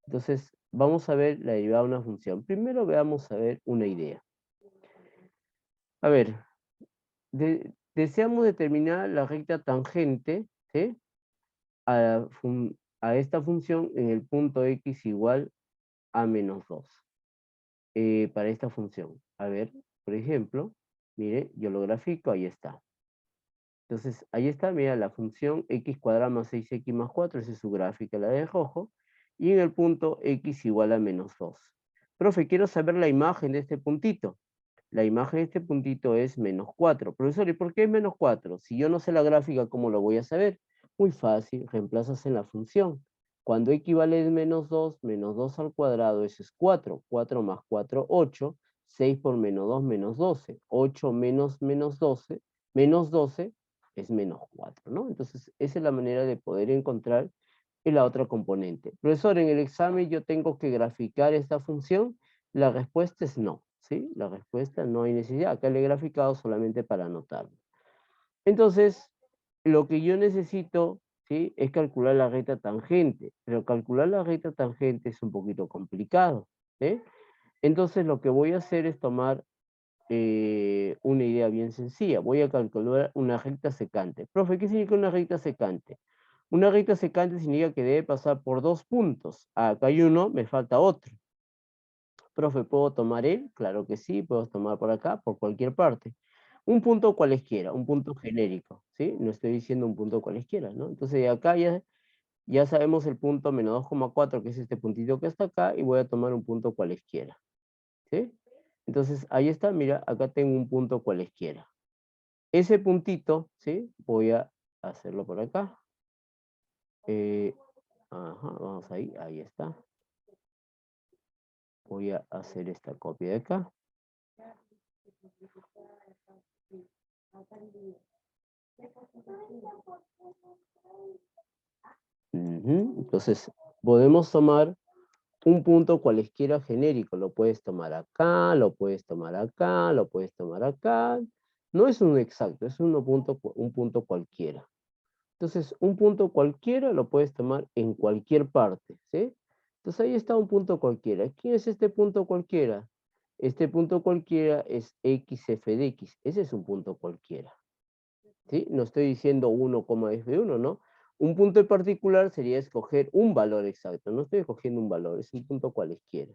Entonces, vamos a ver la derivada de una función. Primero veamos a ver una idea. A ver, deseamos determinar la recta tangente, ¿sí? A esta función en el punto x igual a menos 2. Para esta función. A ver, por ejemplo, mire, yo lo grafico, ahí está. Entonces, ahí está, mira, la función x cuadrado más 6x más 4, esa es su gráfica, la de rojo, y en el punto x igual a menos 2. Profe, quiero saber la imagen de este puntito. La imagen de este puntito es menos 4. Profesor, ¿y por qué es menos 4? Si yo no sé la gráfica, ¿cómo lo voy a saber? Muy fácil, reemplazas en la función. Cuando x vale menos 2 al cuadrado, eso es 4. 4 más 4, 8. 6 por menos 12. 8 menos 12, menos 12 es menos 4, ¿no? Entonces, esa es la manera de poder encontrar la otra componente. Profesor, en el examen yo tengo que graficar esta función. La respuesta es no, ¿sí? La respuesta no hay necesidad. Acá le he graficado solamente para anotarlo. Entonces, lo que yo necesito, ¿sí? Es calcular la recta tangente, pero calcular la recta tangente es un poquito complicado, ¿sí? Entonces, lo que voy a hacer es tomar una idea bien sencilla. Voy a calcular una recta secante. Profe, ¿qué significa una recta secante? Una recta secante significa que debe pasar por dos puntos. Acá hay uno, me falta otro. Profe, ¿puedo tomar él? Claro que sí, puedo tomar por acá, por cualquier parte. Un punto cualesquiera, un punto genérico, ¿sí? No estoy diciendo un punto cualesquiera, ¿no? Entonces acá ya sabemos el punto menos 2,4, que es este puntito que está acá, y voy a tomar un punto cualesquiera, ¿sí? Entonces ahí está, mira, acá tengo un punto cualesquiera. Ese puntito, ¿sí? Voy a hacerlo por acá. Ajá, vamos ahí está. Voy a hacer esta copia de acá. Entonces, podemos tomar un punto cualesquiera genérico. Lo puedes tomar acá, lo puedes tomar acá, lo puedes tomar acá. No es un exacto, es un punto cualquiera. Entonces, un punto cualquiera lo puedes tomar en cualquier parte, ¿sí? Entonces, ahí está un punto cualquiera. ¿Quién es este punto cualquiera? Este punto cualquiera es xf de x. Ese es un punto cualquiera, ¿sí? No estoy diciendo 1, f1, ¿no? Un punto en particular sería escoger un valor exacto. No estoy escogiendo un valor, es un punto cualesquiera.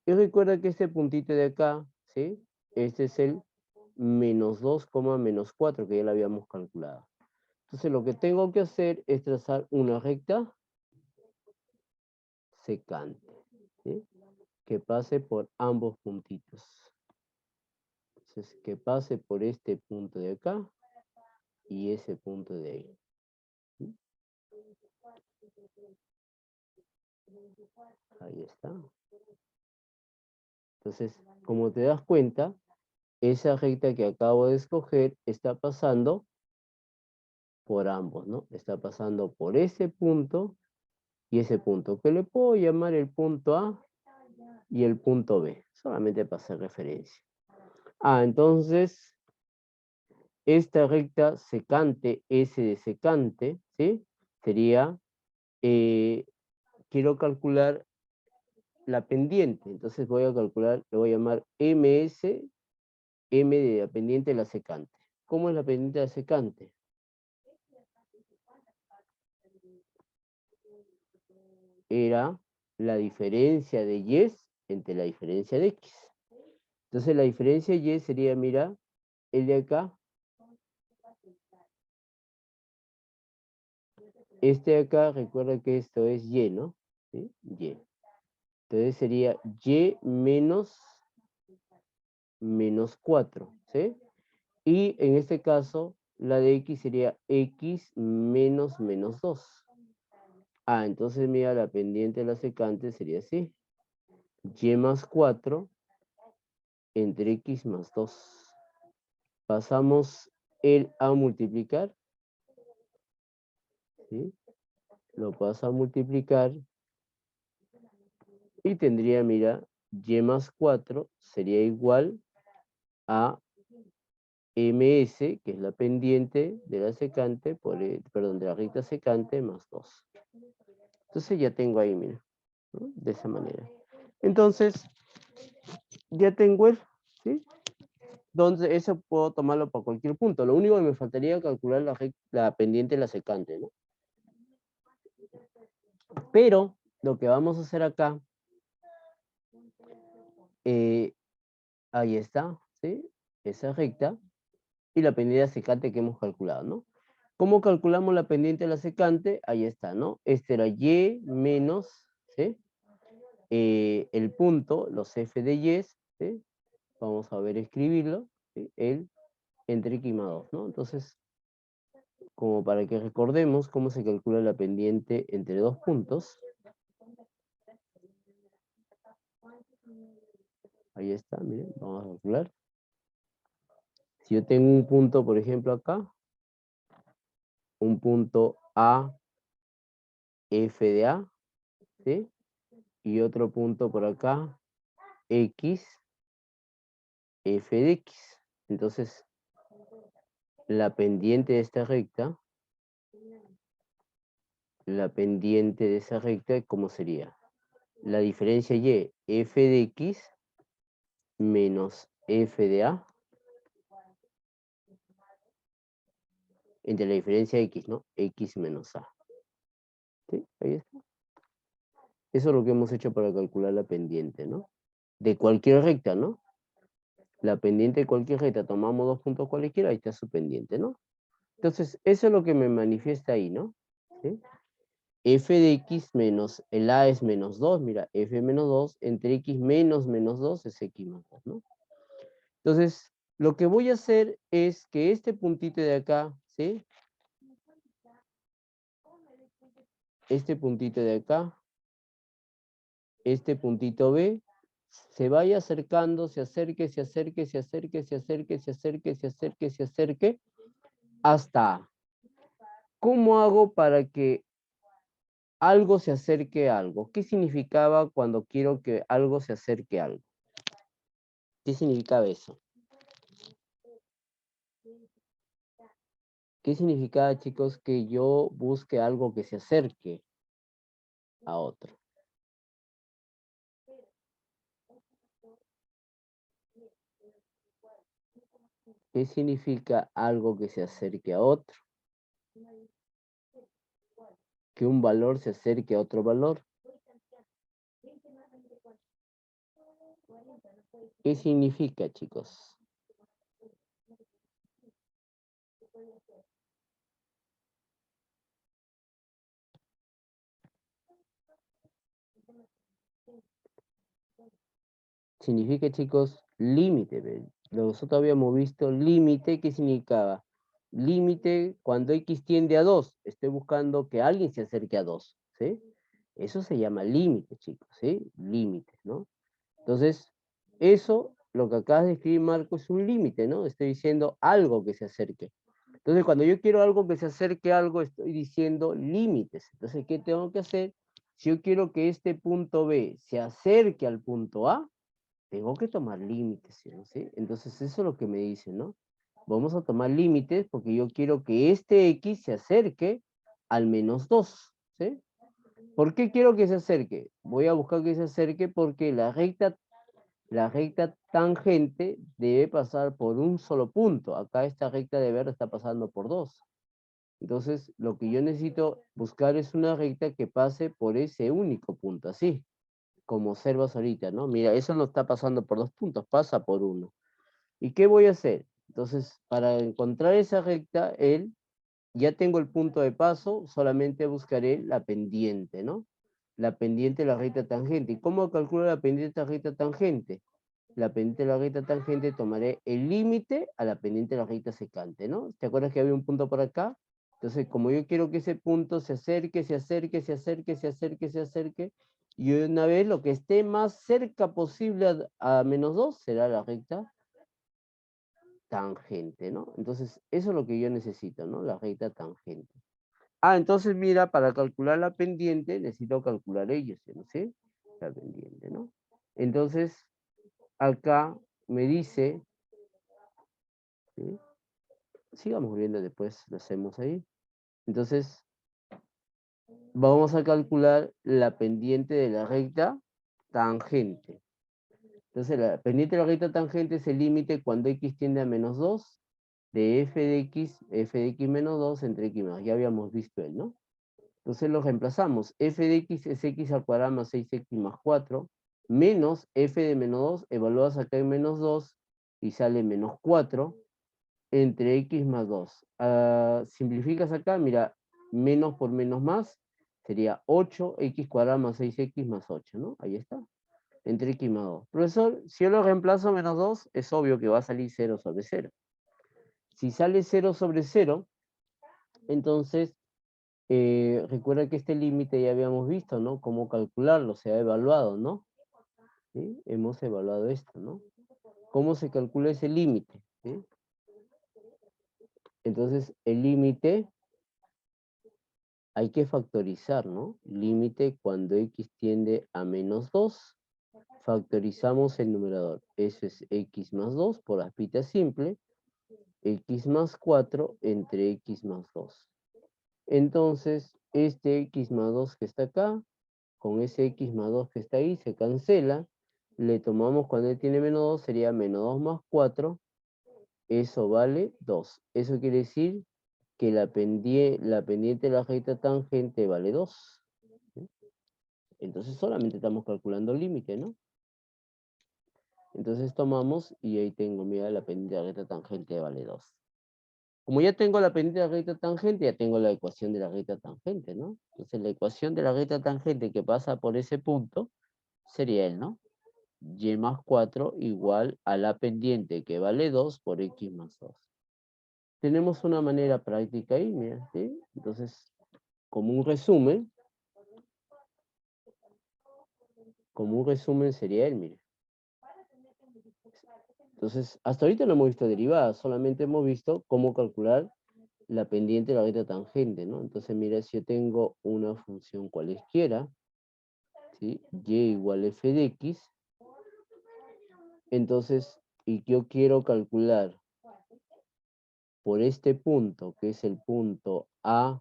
Y recuerda que este puntito de acá, ¿sí? Este es el menos 2, menos 4, que ya lo habíamos calculado. Entonces lo que tengo que hacer es trazar una recta secante, ¿sí? Que pase por ambos puntitos. Entonces, que pase por este punto de acá y ese punto de ahí. ¿Sí? Ahí está. Entonces, como te das cuenta, esa recta que acabo de escoger está pasando por ambos, ¿no? Está pasando por ese punto y ese punto, que le puedo llamar el punto A y el punto B, solamente para hacer referencia. Entonces, esta recta secante, S de secante, ¿sí? Sería, quiero calcular la pendiente, entonces voy a calcular, le voy a llamar MS, M de la pendiente de la secante. ¿Cómo es la pendiente de la secante? Era la diferencia de Y entre la diferencia de X. Entonces la diferencia de Y sería, mira, el de acá, este de acá, recuerda que esto es Y, ¿no? ¿Sí? Y. Entonces sería Y menos 4, ¿sí? Y en este caso, la de X sería X menos 2. Entonces mira, la pendiente de la secante sería así. Y más 4 entre X más 2. Pasamos el a multiplicar, ¿sí? Lo paso a multiplicar y tendría, mira, Y más 4 sería igual a MS, que es la pendiente de la secante, perdón, de la recta secante, más 2. Entonces ya tengo ahí, mira, ¿no? De esa manera. Entonces, ya tengo el, ¿sí? Entonces, eso puedo tomarlo para cualquier punto. Lo único que me faltaría es calcular la pendiente de la secante, ¿no? Pero, lo que vamos a hacer acá, ahí está, ¿sí? Esa recta, y la pendiente secante que hemos calculado, ¿no? ¿Cómo calculamos la pendiente de la secante? Ahí está, ¿no? Este era Y menos, ¿sí? El punto, los F de Y, ¿sí? Vamos a ver escribirlo, ¿sí? El entre X más 2, ¿no? Entonces, como para que recordemos cómo se calcula la pendiente entre dos puntos. Ahí está, miren, vamos a calcular. Si yo tengo un punto, por ejemplo, acá, un punto A, F de A, ¿sí? Y otro punto por acá, X, F de X. Entonces, la pendiente de esta recta, la pendiente de esa recta, ¿cómo sería? La diferencia Y, F de X menos F de A, entre la diferencia X, ¿no? X menos A. ¿Sí? Ahí está. Eso es lo que hemos hecho para calcular la pendiente, ¿no? De cualquier recta, ¿no? La pendiente de cualquier recta, tomamos dos puntos cualquiera, ahí está su pendiente, ¿no? Entonces, eso es lo que me manifiesta ahí, ¿no? ¿Sí? F de X menos, el A es menos 2, mira, F menos 2, entre X menos 2 es X más 2, ¿no? Entonces, lo que voy a hacer es que este puntito de acá, ¿sí? Este puntito de acá, este puntito B, se vaya acercando, se acerque, se acerque, se acerque, se acerque, se acerque, se acerque, se acerque, hasta A. ¿Cómo hago para que algo se acerque a algo? ¿Qué significaba cuando quiero que algo se acerque a algo? ¿Qué significaba eso? ¿Qué significaba, chicos, que yo busque algo que se acerque a otro? ¿Qué significa algo que se acerque a otro? Que un valor se acerque a otro valor. ¿Qué significa, chicos? Significa, chicos, límite. ¿Ve? Nosotros habíamos visto límite, ¿qué significaba? Límite cuando x tiende a 2. Estoy buscando que alguien se acerque a 2, ¿sí? Eso se llama límite, chicos, ¿sí? Límite, ¿no? Entonces, eso, lo que acabas de escribir, Marco, es un límite, ¿no? Estoy diciendo algo que se acerque. Entonces, cuando yo quiero algo que se acerque a algo, estoy diciendo límites. Entonces, ¿qué tengo que hacer? Si yo quiero que este punto B se acerque al punto A, tengo que tomar límites, ¿sí? Entonces, eso es lo que me dice, ¿no? Vamos a tomar límites porque yo quiero que este X se acerque al -2, ¿sí? ¿Por qué quiero que se acerque? Voy a buscar que se acerque porque la recta tangente debe pasar por un solo punto. Acá esta recta de verde está pasando por 2. Entonces, lo que yo necesito buscar es una recta que pase por ese único punto, así, como observas ahorita, ¿no? Mira, eso no está pasando por 2 puntos, pasa por uno. ¿Y qué voy a hacer? Entonces, para encontrar esa recta, ya tengo el punto de paso, solamente buscaré la pendiente, ¿no? La pendiente de la recta tangente. ¿Y cómo calculo la pendiente de la recta tangente? La pendiente de la recta tangente tomaré el límite a la pendiente de la recta secante, ¿no? ¿Te acuerdas que había un punto por acá? Entonces, como yo quiero que ese punto se acerque, se acerque, se acerque, se acerque, se acerque, y una vez lo que esté más cerca posible a -2 será la recta tangente, ¿no? Entonces, eso es lo que yo necesito, ¿no? La recta tangente. Ah, entonces mira, para calcular la pendiente necesito calcular ellos, ¿no sé? La pendiente, ¿no? Entonces, acá me dice, ¿sí? Sigamos viendo después, lo hacemos ahí. Entonces, vamos a calcular la pendiente de la recta tangente. Entonces, la pendiente de la recta tangente es el límite cuando x tiende a -2 de f de x menos 2 entre x más. Ya habíamos visto él, ¿no? Entonces lo reemplazamos. F de x es x al cuadrado más 6x más 4, menos f de menos 2, evalúas acá en -2 y sale -4, entre x más 2. Simplificas acá, mira, menos por menos más, sería 8x cuadrado más 6x más 8, ¿no? Ahí está, entre x más 2. Profesor, si yo lo reemplazo -2, es obvio que va a salir 0 sobre 0. Si sale 0 sobre 0, entonces recuerda que este límite ya habíamos visto, ¿no? Cómo calcularlo, se ha evaluado, ¿no? ¿Sí? Hemos evaluado esto, ¿no? ¿Cómo se calcula ese límite? ¿Sí? Entonces, el límite hay que factorizar, ¿no? Límite cuando x tiende a -2, factorizamos el numerador. Eso es x más 2 por aspita simple, x más 4 entre x más 2. Entonces, este x más 2 que está acá, con ese x más 2 que está ahí, se cancela. Le tomamos cuando él tiene -2, sería -2 más 4. Eso vale 2. Eso quiere decir que la pendiente de la recta tangente vale 2. ¿Sí? Entonces solamente estamos calculando el límite, ¿no? Entonces tomamos y ahí tengo, mira, la pendiente de la recta tangente vale 2. Como ya tengo la pendiente de la recta tangente, ya tengo la ecuación de la recta tangente, ¿no? Entonces la ecuación de la recta tangente que pasa por ese punto sería el, ¿no? Y más 4 igual a la pendiente que vale 2 por x más 2. Tenemos una manera práctica ahí, mira, ¿sí? Entonces, como un resumen sería él, mire. Entonces, hasta ahorita no hemos visto derivadas, solamente hemos visto cómo calcular la pendiente de la recta tangente, ¿no? Entonces, mira, si yo tengo una función cualesquiera, ¿sí? Y igual f de x, entonces, y yo quiero calcular por este punto, que es el punto A,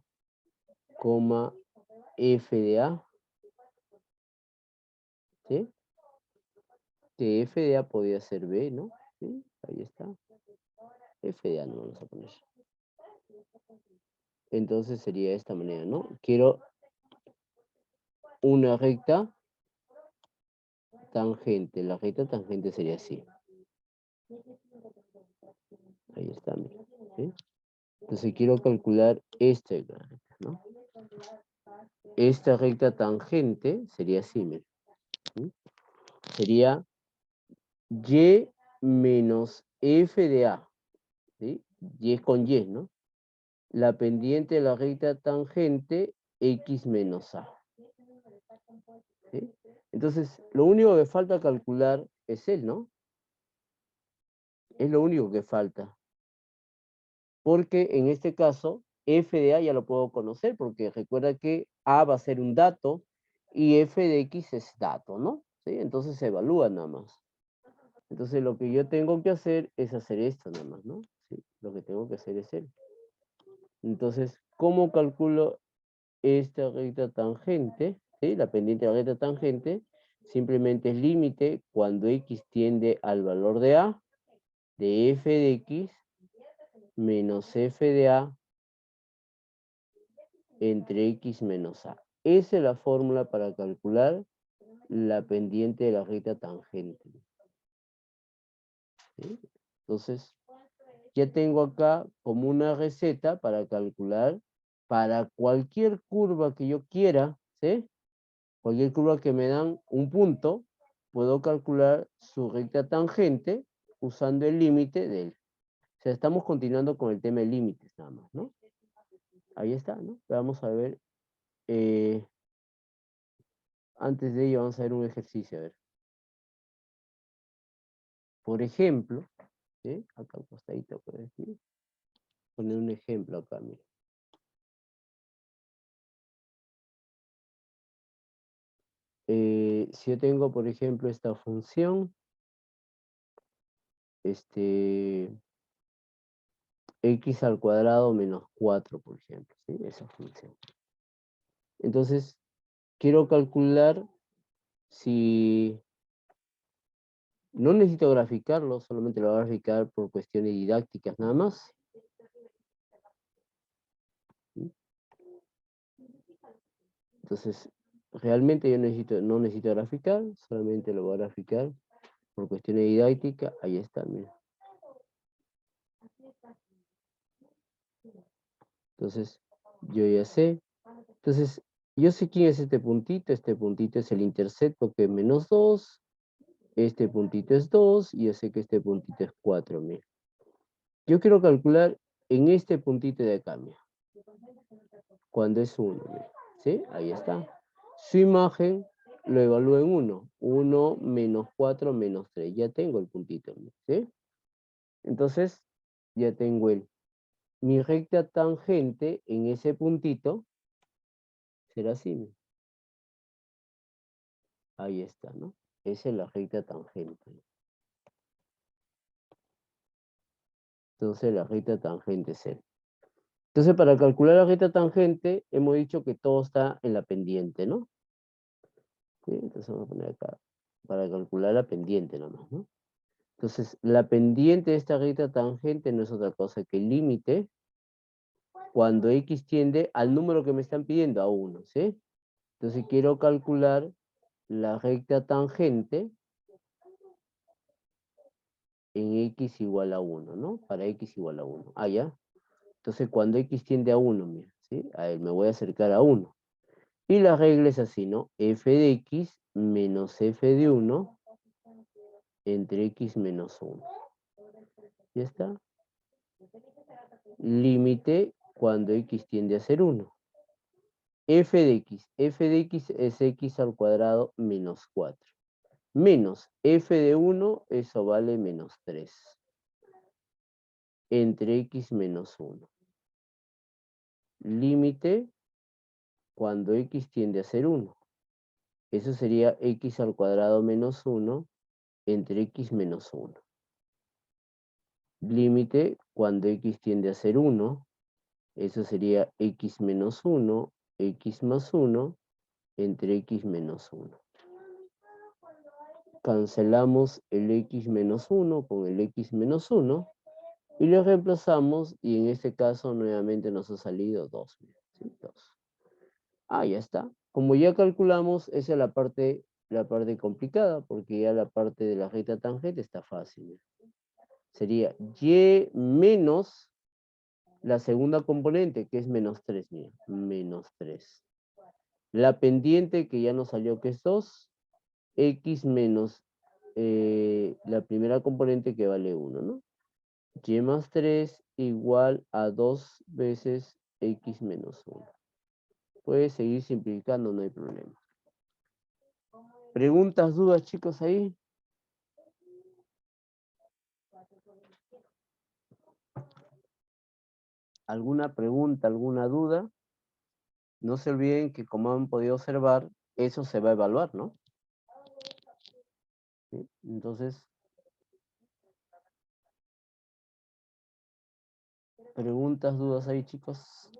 f de A, ¿sí? Que f de A podía ser B, ¿no? ¿Sí? Ahí está. F de A no vamos a poner. Entonces sería de esta manera, ¿no? Quiero una recta tangente. La recta tangente sería así. Ahí está, mira, ¿sí? Entonces quiero calcular esta recta, ¿no? Esta recta tangente sería así, mira. ¿sí? Sería y menos f de a. ¿Sí? Y es con y, ¿no? La pendiente de la recta tangente x menos a. ¿Sí? Entonces, lo único que falta calcular es él, ¿no? Es lo único que falta. Porque en este caso, f de a ya lo puedo conocer, porque recuerda que a va a ser un dato y f de x es dato, ¿no? ¿Sí? Entonces se evalúa nada más. Entonces lo que yo tengo que hacer es hacer esto nada más, ¿no? Sí, lo que tengo que hacer es él. Entonces, ¿cómo calculo esta recta tangente? ¿Sí? La pendiente de la recta tangente simplemente es límite cuando x tiende al valor de a, de f de x menos f de a entre x menos a. Esa es la fórmula para calcular la pendiente de la recta tangente. ¿Sí? Entonces, ya tengo acá como una receta para calcular para cualquier curva que yo quiera, ¿sí? Cualquier curva que me dan un punto, puedo calcular su recta tangente usando el límite de él. O sea, estamos continuando con el tema de límites nada más, ¿no? Ahí está, ¿no? Vamos a ver. Antes de ello, vamos a ver un ejercicio. A ver. Por ejemplo, ¿sí? Acá al costadito, por decir. Poner un ejemplo acá, mira. Si yo tengo, por ejemplo, esta función, x al cuadrado menos 4, por ejemplo, ¿sí? Esa función. Entonces, quiero calcular si no necesito graficarlo, solamente lo voy a graficar por cuestiones didácticas nada más. ¿Sí? Entonces, realmente yo no necesito graficar, solamente lo voy a graficar por cuestiones didácticas. Ahí está, mira. Entonces, yo ya sé. Entonces, yo sé quién es este puntito es el intercepto que es menos 2, este puntito es 2, y yo sé que este puntito es 4, mira. Yo quiero calcular en este puntito de acá, mira, cuando es 1, mira, ¿sí? Ahí está. Su imagen lo evalúo en 1, 1 menos 4 menos 3, ya tengo el puntito, mira, ¿sí? Entonces, ya tengo mi recta tangente en ese puntito, será así, mira. Ahí está, ¿no? Esa es la recta tangente. Entonces la recta tangente es él. Entonces para calcular la recta tangente hemos dicho que todo está en la pendiente, ¿no? ¿Sí? Entonces vamos a poner acá para calcular la pendiente nomás, ¿no? Entonces la pendiente de esta recta tangente no es otra cosa que el límite cuando x tiende al número que me están pidiendo, a 1, ¿sí? Entonces quiero calcular la recta tangente en x igual a 1, ¿no? Para x igual a 1. Ah, ya. Entonces, cuando x tiende a 1, mira, ¿sí? A ver, me voy a acercar a 1. Y la regla es así, ¿no? F de x menos f de 1 entre x menos 1. ¿Ya está? Límite cuando x tiende a ser 1. F de x. F de x es x al cuadrado menos 4. Menos f de 1, eso vale menos 3. Entre x menos 1. Límite cuando x tiende a ser 1. Eso sería x al cuadrado menos 1 entre x menos 1. Límite cuando x tiende a ser 1. Eso sería x menos 1, x más 1 entre x menos 1. Cancelamos el x menos 1 con el x menos 1 y lo reemplazamos, y en este caso nuevamente nos ha salido 2. ¿Sí? 2. Ah, ya está. Como ya calculamos, esa es la parte complicada, porque ya la parte de la recta tangente está fácil. Sería y menos la segunda componente, que es menos 3, mira, menos 3. La pendiente, que ya nos salió que es 2, x menos la primera componente que vale 1, ¿no? Y más 3 igual a 2 veces x menos 1. Puedes seguir simplificando, no hay problema. ¿Preguntas, dudas, chicos, ahí? ¿Alguna pregunta, alguna duda? No se olviden que, como han podido observar, eso se va a evaluar, ¿no? ¿Sí? Entonces, preguntas, dudas ahí, chicos.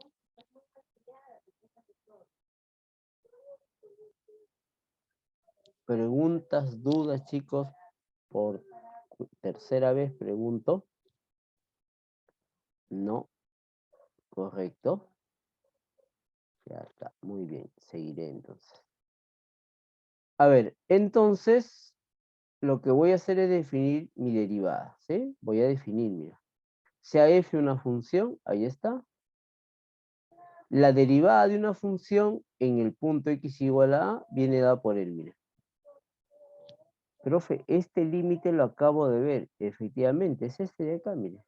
Preguntas, dudas, chicos. Por tercera vez pregunto. No. Correcto. Ya está. Muy bien. Seguiré entonces. A ver, entonces, lo que voy a hacer es definir mi derivada, ¿sí? Voy a definir, mira. Sea f una función, ahí está. La derivada de una función en el punto x igual a a viene dada por él, mira. Profe, este límite lo acabo de ver. Efectivamente, es este de acá, mire.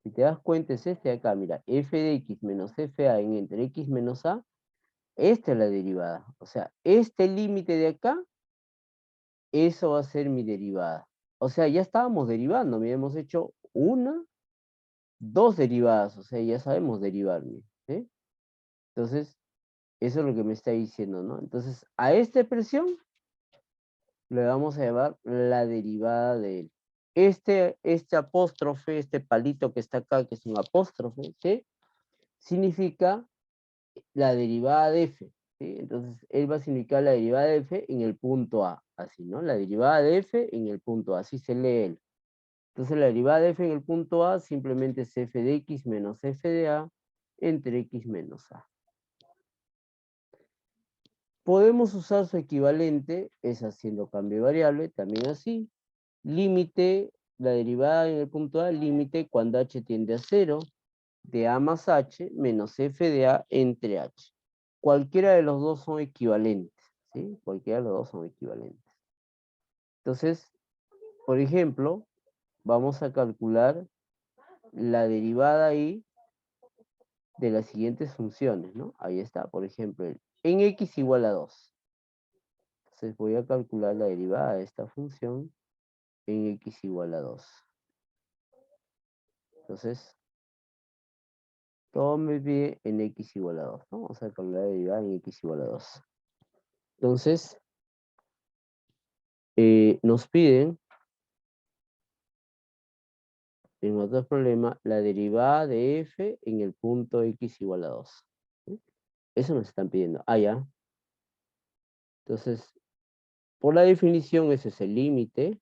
Si te das cuenta, es este de acá, mira. F de x menos fa en entre x menos a. Esta es la derivada. O sea, este límite de acá, eso va a ser mi derivada. O sea, ya estábamos derivando. Mira, hemos hecho una, dos derivadas. O sea, ya sabemos derivar, mire, ¿sí? Entonces, eso es lo que me está diciendo, ¿no? Entonces, a esta expresión le vamos a llevar la derivada de él. Este apóstrofe, este palito que está acá, que es un apóstrofe, ¿sí? Significa la derivada de f, ¿sí? Entonces, él va a significar la derivada de f en el punto A, así, ¿no? La derivada de f en el punto A, así se lee él. Entonces, la derivada de f en el punto A simplemente es f de x menos f de a entre x menos a. Podemos usar su equivalente, es haciendo cambio de variable, también así. Límite, la derivada en el punto A, límite cuando h tiende a 0, de a más h menos f de a entre h. Cualquiera de los dos son equivalentes, ¿sí? Cualquiera de los dos son equivalentes. Entonces, por ejemplo, vamos a calcular la derivada ahí de las siguientes funciones, ¿no? Ahí está, por ejemplo, en x igual a 2. Entonces voy a calcular la derivada de esta función en x igual a 2. Entonces, todo me pide en x igual a 2, ¿no? Vamos a calcular la derivada en x igual a 2. Entonces, nos piden, en otro problema, la derivada de f en el punto x igual a 2. ¿Sí? Eso nos están pidiendo. Ah, ya. Entonces, por la definición, ese es el límite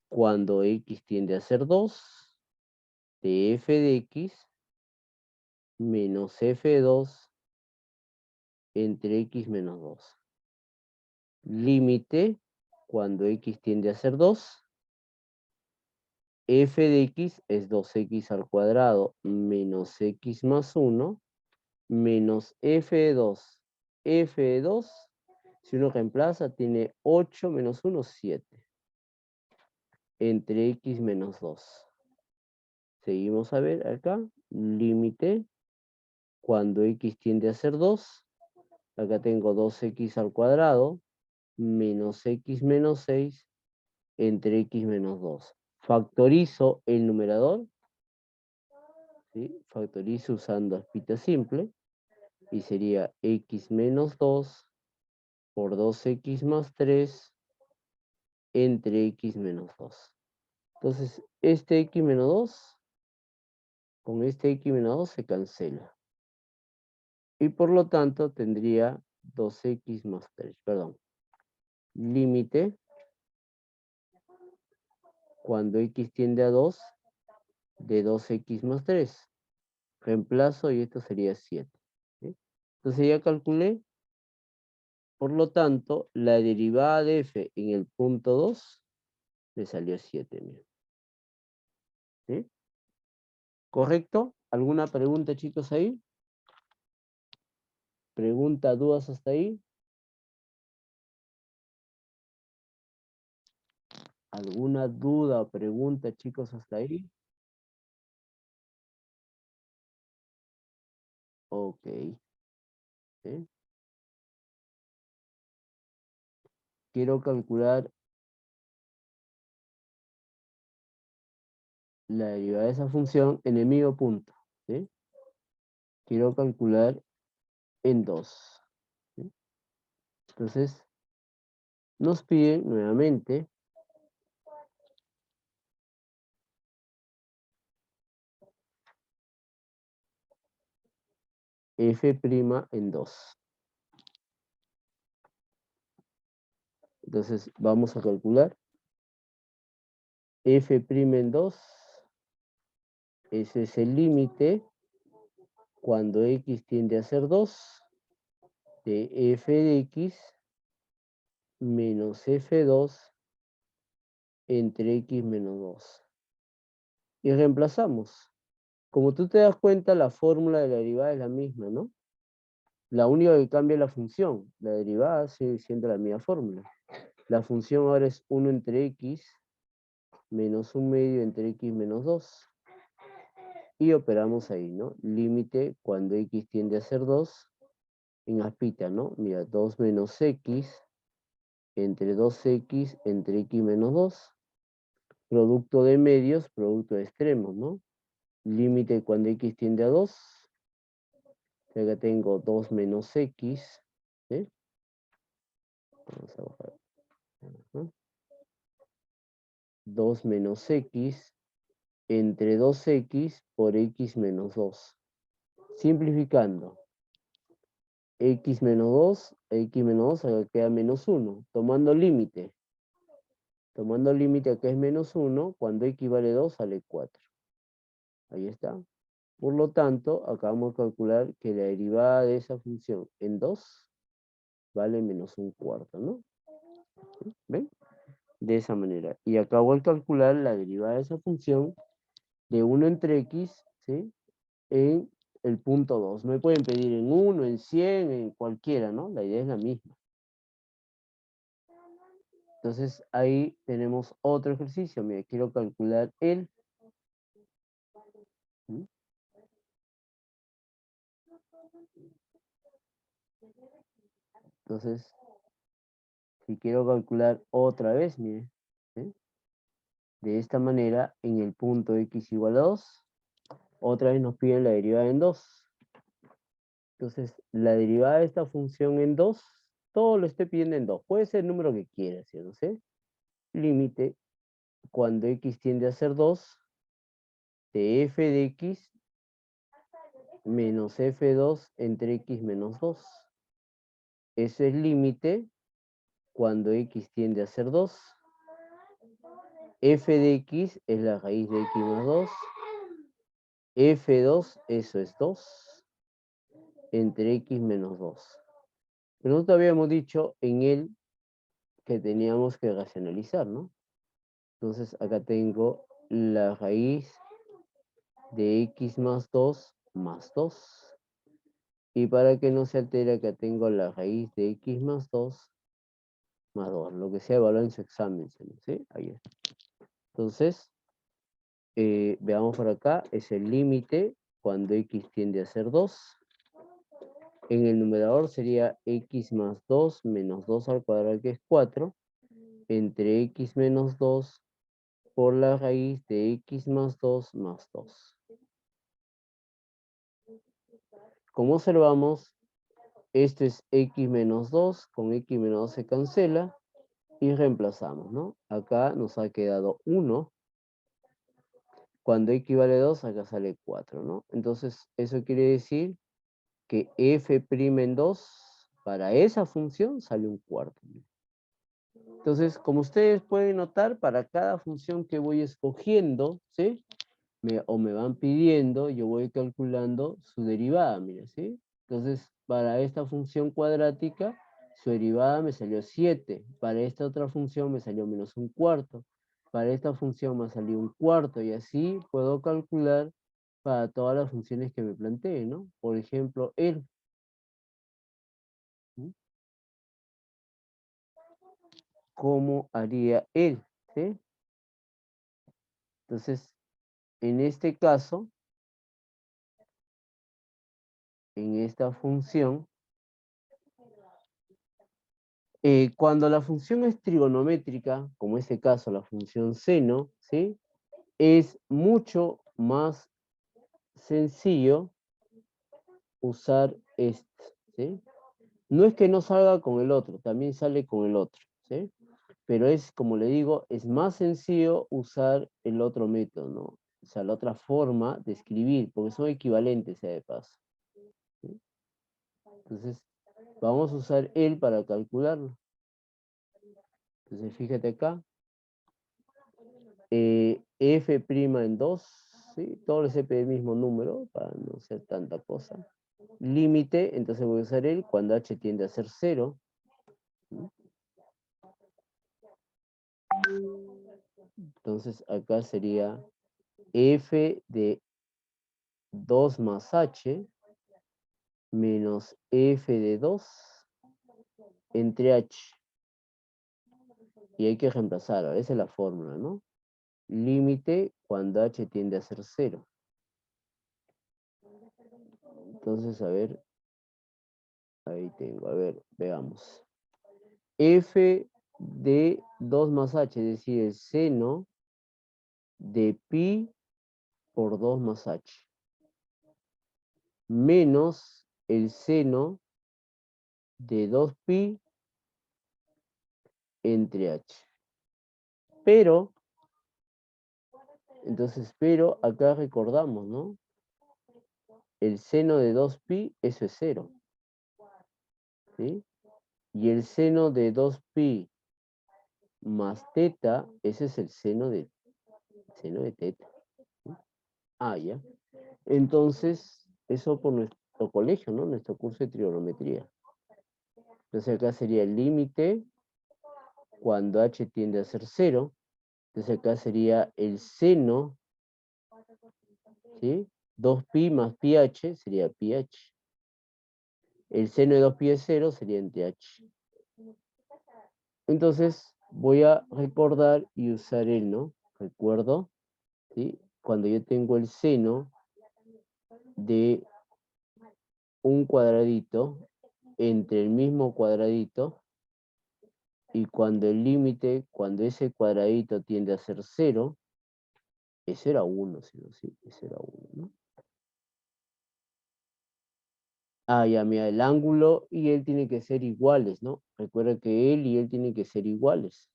cuando x tiende a ser 2 de f de x menos f de 2 entre x menos 2. Límite cuando x tiende a ser 2. F de x es 2x al cuadrado menos x más 1 menos f de 2. F de 2, si uno reemplaza, tiene 8 menos 1, 7. Entre x menos 2. Seguimos a ver acá. Límite cuando x tiende a ser 2. Acá tengo 2x al cuadrado menos x menos 6 entre x menos 2. Factorizo el numerador, ¿sí? Factorizo usando aspita simple, y sería x menos 2 por 2x más 3 entre x menos 2. Entonces, este x menos 2 con este x menos 2 se cancela. Y por lo tanto tendría 2x más 3, perdón. Límite cuando x tiende a 2 de 2x más 3. Reemplazo y esto sería 7. ¿Sí? Entonces ya calculé. Por lo tanto, la derivada de f en el punto 2 me salió 7. Mira. ¿Sí? ¿Correcto? ¿Alguna pregunta, chicos, ahí? ¿Pregunta, dudas hasta ahí? ¿Alguna duda o pregunta, chicos, hasta ahí? Ok. ¿Sí? Quiero calcular la derivada de esa función en el mismo punto. ¿Sí? Quiero calcular en 2. ¿Sí? Entonces, nos piden nuevamente f' en 2. Entonces, vamos a calcular f' en 2. Ese es el límite cuando x tiende a ser 2 de f de x menos f2 entre x menos 2. Y reemplazamos. Como tú te das cuenta, la fórmula de la derivada es la misma, ¿no? La única que cambia es la función. La derivada sigue siendo la misma fórmula. La función ahora es 1 entre x menos 1 medio entre x menos 2. Y operamos ahí, ¿no? Límite cuando x tiende a ser 2 en aspita, ¿no? Mira, 2 menos x entre 2x entre x menos 2. Producto de medios, producto de extremos, ¿no? Límite cuando x tiende a 2. Acá tengo 2 menos x. ¿Sí? Vamos a bajar. ¿No? 2 menos x entre 2x por x menos 2. Simplificando. X menos 2, x menos 2, acá queda menos 1. Tomando límite. Tomando límite acá es menos 1. Cuando x vale 2 sale 4. Ahí está. Por lo tanto, acá vamos a calcular que la derivada de esa función en 2 vale menos un cuarto, ¿no? ¿Ven? De esa manera. Y acabo de calcular la derivada de esa función de 1 entre x, ¿sí? En el punto 2. Me pueden pedir en 1, en 100, en cualquiera, ¿no? La idea es la misma. Entonces, ahí tenemos otro ejercicio. Mira, quiero calcular el... ¿Mm? Entonces, si quiero calcular otra vez, mire, ¿sí? De esta manera, en el punto x igual a 2, otra vez nos piden la derivada en 2. Entonces, la derivada de esta función en 2, todo lo estoy pidiendo en 2. Puede ser el número que quieras, ¿sí? ¿No sé? Límite, cuando x tiende a ser 2, de f de x menos f2 entre x menos 2. Eso es límite cuando x tiende a ser 2. F de x es la raíz de x más 2. F2, eso es 2, entre x menos 2. Pero nosotros habíamos dicho en él que teníamos que racionalizar, ¿no? Entonces acá tengo la raíz de x más 2 más 2. Y para que no se altere, acá tengo la raíz de x más 2 más 2. Lo que sea evaluado en su examen, ¿sí? Ahí está. Entonces, veamos por acá, es el límite cuando x tiende a ser 2. En el numerador sería x más 2 menos 2 al cuadrado, que es 4, entre x menos 2 por la raíz de x más 2 más 2. Como observamos, esto es x menos 2, con x menos 2 se cancela y reemplazamos, ¿no? Acá nos ha quedado 1. Cuando x vale 2, acá sale 4, ¿no? Entonces, eso quiere decir que f' en 2, para esa función, sale un cuarto. Entonces, como ustedes pueden notar, para cada función que voy escogiendo, ¿sí? O me van pidiendo, yo voy calculando su derivada, mira, ¿sí? Entonces, para esta función cuadrática, su derivada me salió 7. Para esta otra función me salió menos un cuarto. Para esta función me salió un cuarto. Y así puedo calcular para todas las funciones que me planteé, ¿no? Por ejemplo, él. ¿Mm? ¿Cómo haría él? ¿sí? Entonces, en este caso, en esta función, cuando la función es trigonométrica, como en este caso la función seno, ¿sí? Es mucho más sencillo usar este, ¿sí? No es que no salga con el otro, también sale con el otro, ¿sí? Pero es, como le digo, es más sencillo usar el otro método, ¿no? O sea, la otra forma de escribir, porque son equivalentes, sea de paso, ¿sí? Entonces, vamos a usar el para calcularlo. Entonces, fíjate acá, f' en 2, ¿sí? Todo les el mismo número, para no hacer tanta cosa. Límite, entonces voy a usar el cuando h tiende a ser 0. Entonces acá sería f de 2 más h menos f de 2 entre h. Y hay que reemplazar, esa es la fórmula, ¿no? Límite cuando h tiende a ser 0. Entonces, a ver, ahí tengo, a ver, veamos. F de 2 más h, es decir, el seno de pi por 2 más h, menos el seno de 2pi entre h. Pero, entonces, pero acá recordamos, ¿no? El seno de 2pi, eso es 0. ¿Sí? Y el seno de 2pi más teta, ese es el seno de teta. ¿Sí? Ah, ya. Entonces, eso por nuestro colegio, ¿no? Nuestro curso de trigonometría. Entonces acá sería el límite cuando h tiende a ser 0. Entonces acá sería el seno, ¿sí? 2pi más pi h sería pi h. El seno de 2pi es 0, sería entre h. Entonces voy a recordar y usar el, ¿no? Recuerdo, ¿sí? Cuando yo tengo el seno de un cuadradito entre el mismo cuadradito, y cuando el límite, cuando ese cuadradito tiende a ser 0, ese era 1, sí, ese era 1, ¿no? Ah, ya, mira, el ángulo y él tienen que ser iguales, ¿no? Recuerda que él y él tienen que ser iguales.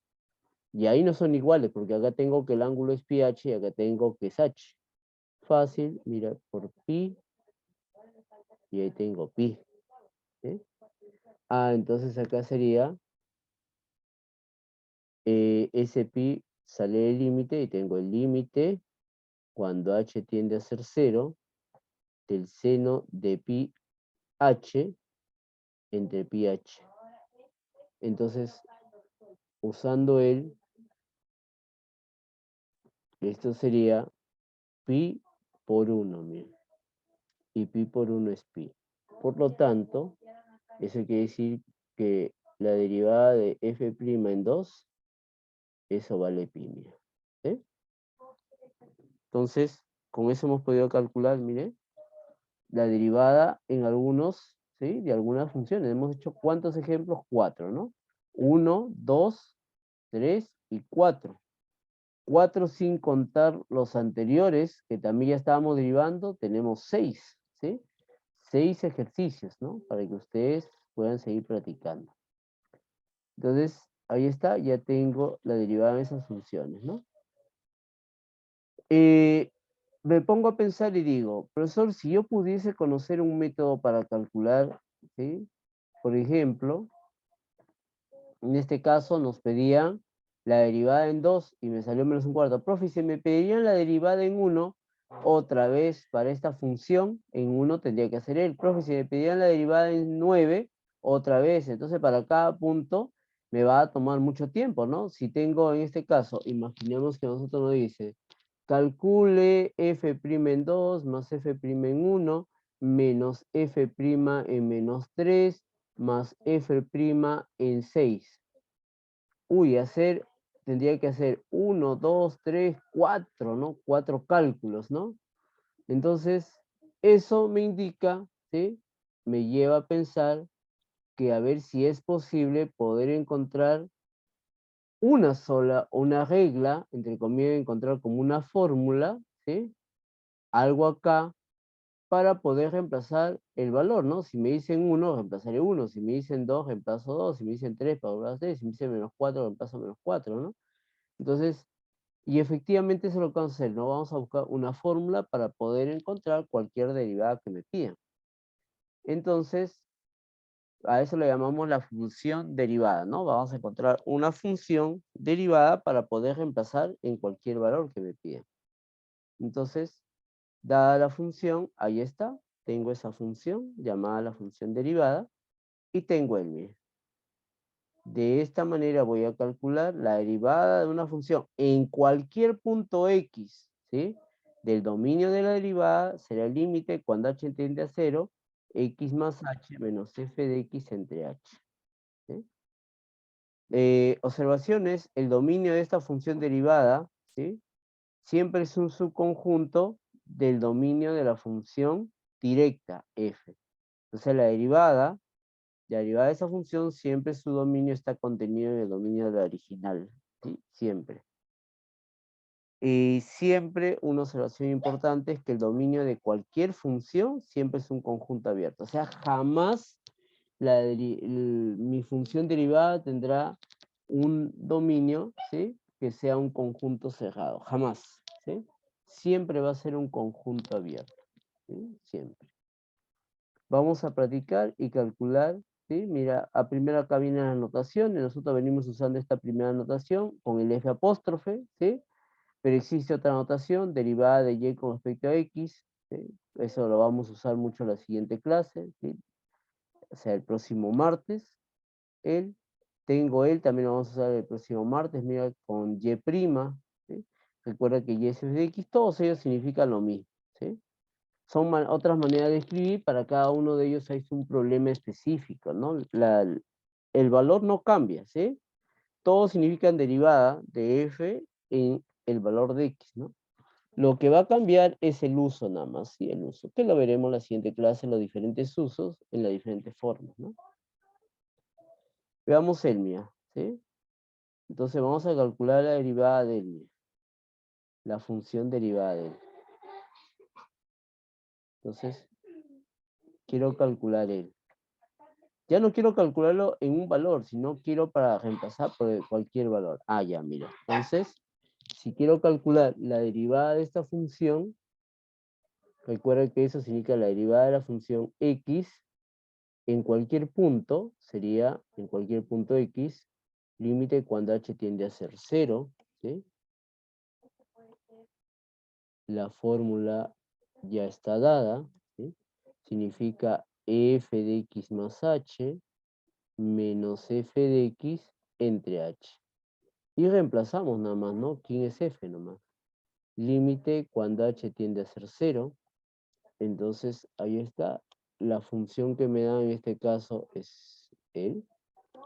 Y ahí no son iguales, porque acá tengo que el ángulo es pi h y acá tengo que es h. Fácil, mira, por pi, y ahí tengo pi. ¿Sí? Ah, entonces acá sería, ese pi sale del límite y tengo el límite cuando h tiende a ser 0 del seno de pi h entre pi h. Entonces, usando él, esto sería pi por 1, miren. Y pi por 1 es pi. Por lo tanto, eso quiere decir que la derivada de f' en 2, eso vale pi, mira. ¿Sí? Entonces, con eso hemos podido calcular, mire, la derivada en algunos, ¿sí? De algunas funciones. Hemos hecho ¿cuántos ejemplos? 4, ¿no? 1, 2, 3 y 4. 4 sin contar los anteriores, que también ya estábamos derivando, tenemos 6, ¿sí? 6 ejercicios, ¿no? Para que ustedes puedan seguir practicando. Entonces, ahí está, ya tengo la derivada de esas funciones, ¿no? Me pongo a pensar y digo, profesor, si yo pudiese conocer un método para calcular, ¿sí? Por ejemplo, en este caso nos pedían la derivada en 2 y me salió menos un cuarto. Profe, si me pedirían la derivada en 1, otra vez para esta función, en 1 tendría que hacer el. Profe, si me pedían la derivada en 9, otra vez. Entonces para cada punto me va a tomar mucho tiempo, ¿no? Si tengo en este caso, imaginemos que nosotros nos dice, calcule f' en 2 más f' en 1 menos f' en menos 3 más f' en 6. Uy, hacer tendría que hacer 1, 2, 3, 4, ¿no? 4 cálculos, ¿no? Entonces, eso me indica, ¿sí? Me lleva a pensar que a ver si es posible poder encontrar una regla, entre comillas, encontrar como una fórmula, ¿sí? Algo acá para poder reemplazar el valor, ¿no? Si me dicen 1, reemplazaré 1. Si me dicen 2, reemplazo 2. Si me dicen 3, reemplazo 3. Si me dicen menos 4, reemplazo menos 4, ¿no? Entonces, y efectivamente eso es lo que vamos a hacer, ¿no? Vamos a buscar una fórmula para poder encontrar cualquier derivada que me pidan. Entonces, a eso le llamamos la función derivada, ¿no? Vamos a encontrar una función derivada para poder reemplazar en cualquier valor que me pidan. Entonces, dada la función, ahí está, tengo esa función llamada la función derivada y tengo el mío. De esta manera voy a calcular la derivada de una función en cualquier punto x, ¿sí? Del dominio de la derivada será el límite cuando h tiende a 0, x más h menos f de x entre h. ¿Sí? Observaciones, el dominio de esta función derivada, ¿sí? Siempre es un subconjunto del dominio de la función directa, f. Entonces la derivada de esa función, siempre su dominio está contenido en el dominio de la original, ¿sí? Siempre. Y siempre una observación importante es que el dominio de cualquier función siempre es un conjunto abierto. O sea, jamás mi función derivada tendrá un dominio, ¿sí? Que sea un conjunto cerrado. Jamás, ¿sí? Siempre va a ser un conjunto abierto, ¿sí? Siempre. Vamos a practicar y calcular, ¿sí? Mira, a primero acá viene la notación, y nosotros venimos usando esta primera notación con el F apóstrofe, ¿sí? Pero existe otra notación, derivada de Y con respecto a X, ¿sí? Eso lo vamos a usar mucho en la siguiente clase, ¿sí? O sea, el próximo martes, también lo vamos a usar el próximo martes, mira, con Y', ¿sí? Recuerda que Y es F de X, todos ellos significan lo mismo, ¿sí? Son otras maneras de escribir, para cada uno de ellos hay un problema específico, ¿no? El valor no cambia, ¿sí? Todos significan derivada de f en el valor de x, ¿no? Lo que va a cambiar es el uso nada más, ¿sí? El uso, que lo veremos en la siguiente clase, los diferentes usos, en las diferentes formas, ¿no? Veamos el MIA, ¿sí? Entonces vamos a calcular la derivada del MIA, la función derivada del MIA. Entonces, quiero calcular el. Ya no quiero calcularlo en un valor, sino quiero para reemplazar por cualquier valor. Ah, ya, mira. Entonces, si quiero calcular la derivada de esta función, recuerda que eso significa la derivada de la función x en cualquier punto, sería en cualquier punto x, límite cuando h tiende a ser 0, ¿sí? La fórmula ya está dada, ¿sí? Significa f de x más h menos f de x entre h. Y reemplazamos nada más, ¿no? ¿Quién es f nomás? Límite cuando h tiende a ser 0. Entonces, ahí está. La función que me da en este caso es él.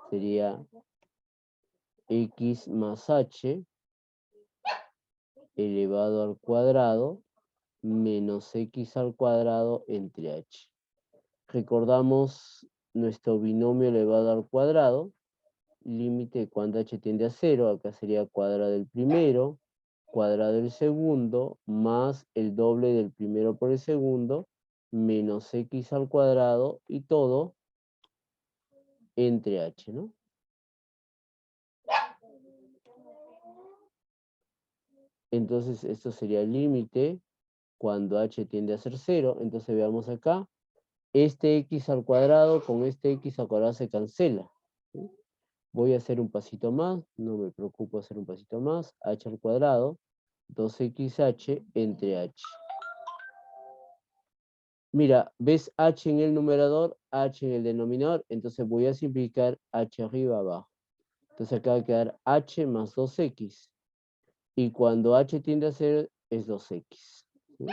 Sería x más h elevado al cuadrado menos x al cuadrado entre h. Recordamos nuestro binomio elevado al cuadrado. Límite cuando h tiende a 0, acá sería cuadrado del primero, cuadrado del segundo, más el doble del primero por el segundo, menos x al cuadrado y todo entre h, ¿no? Entonces esto sería el límite cuando h tiende a ser 0. Entonces veamos acá, este x al cuadrado con este x al cuadrado se cancela, ¿sí? Voy a hacer un pasito más, no me preocupo hacer un pasito más, h al cuadrado, 2xh entre h. Mira, ¿ves h en el numerador, h en el denominador? Entonces voy a simplificar h arriba abajo. Entonces acá va a quedar h más 2x. Y cuando h tiende a 0 es 2x. ¿Sí?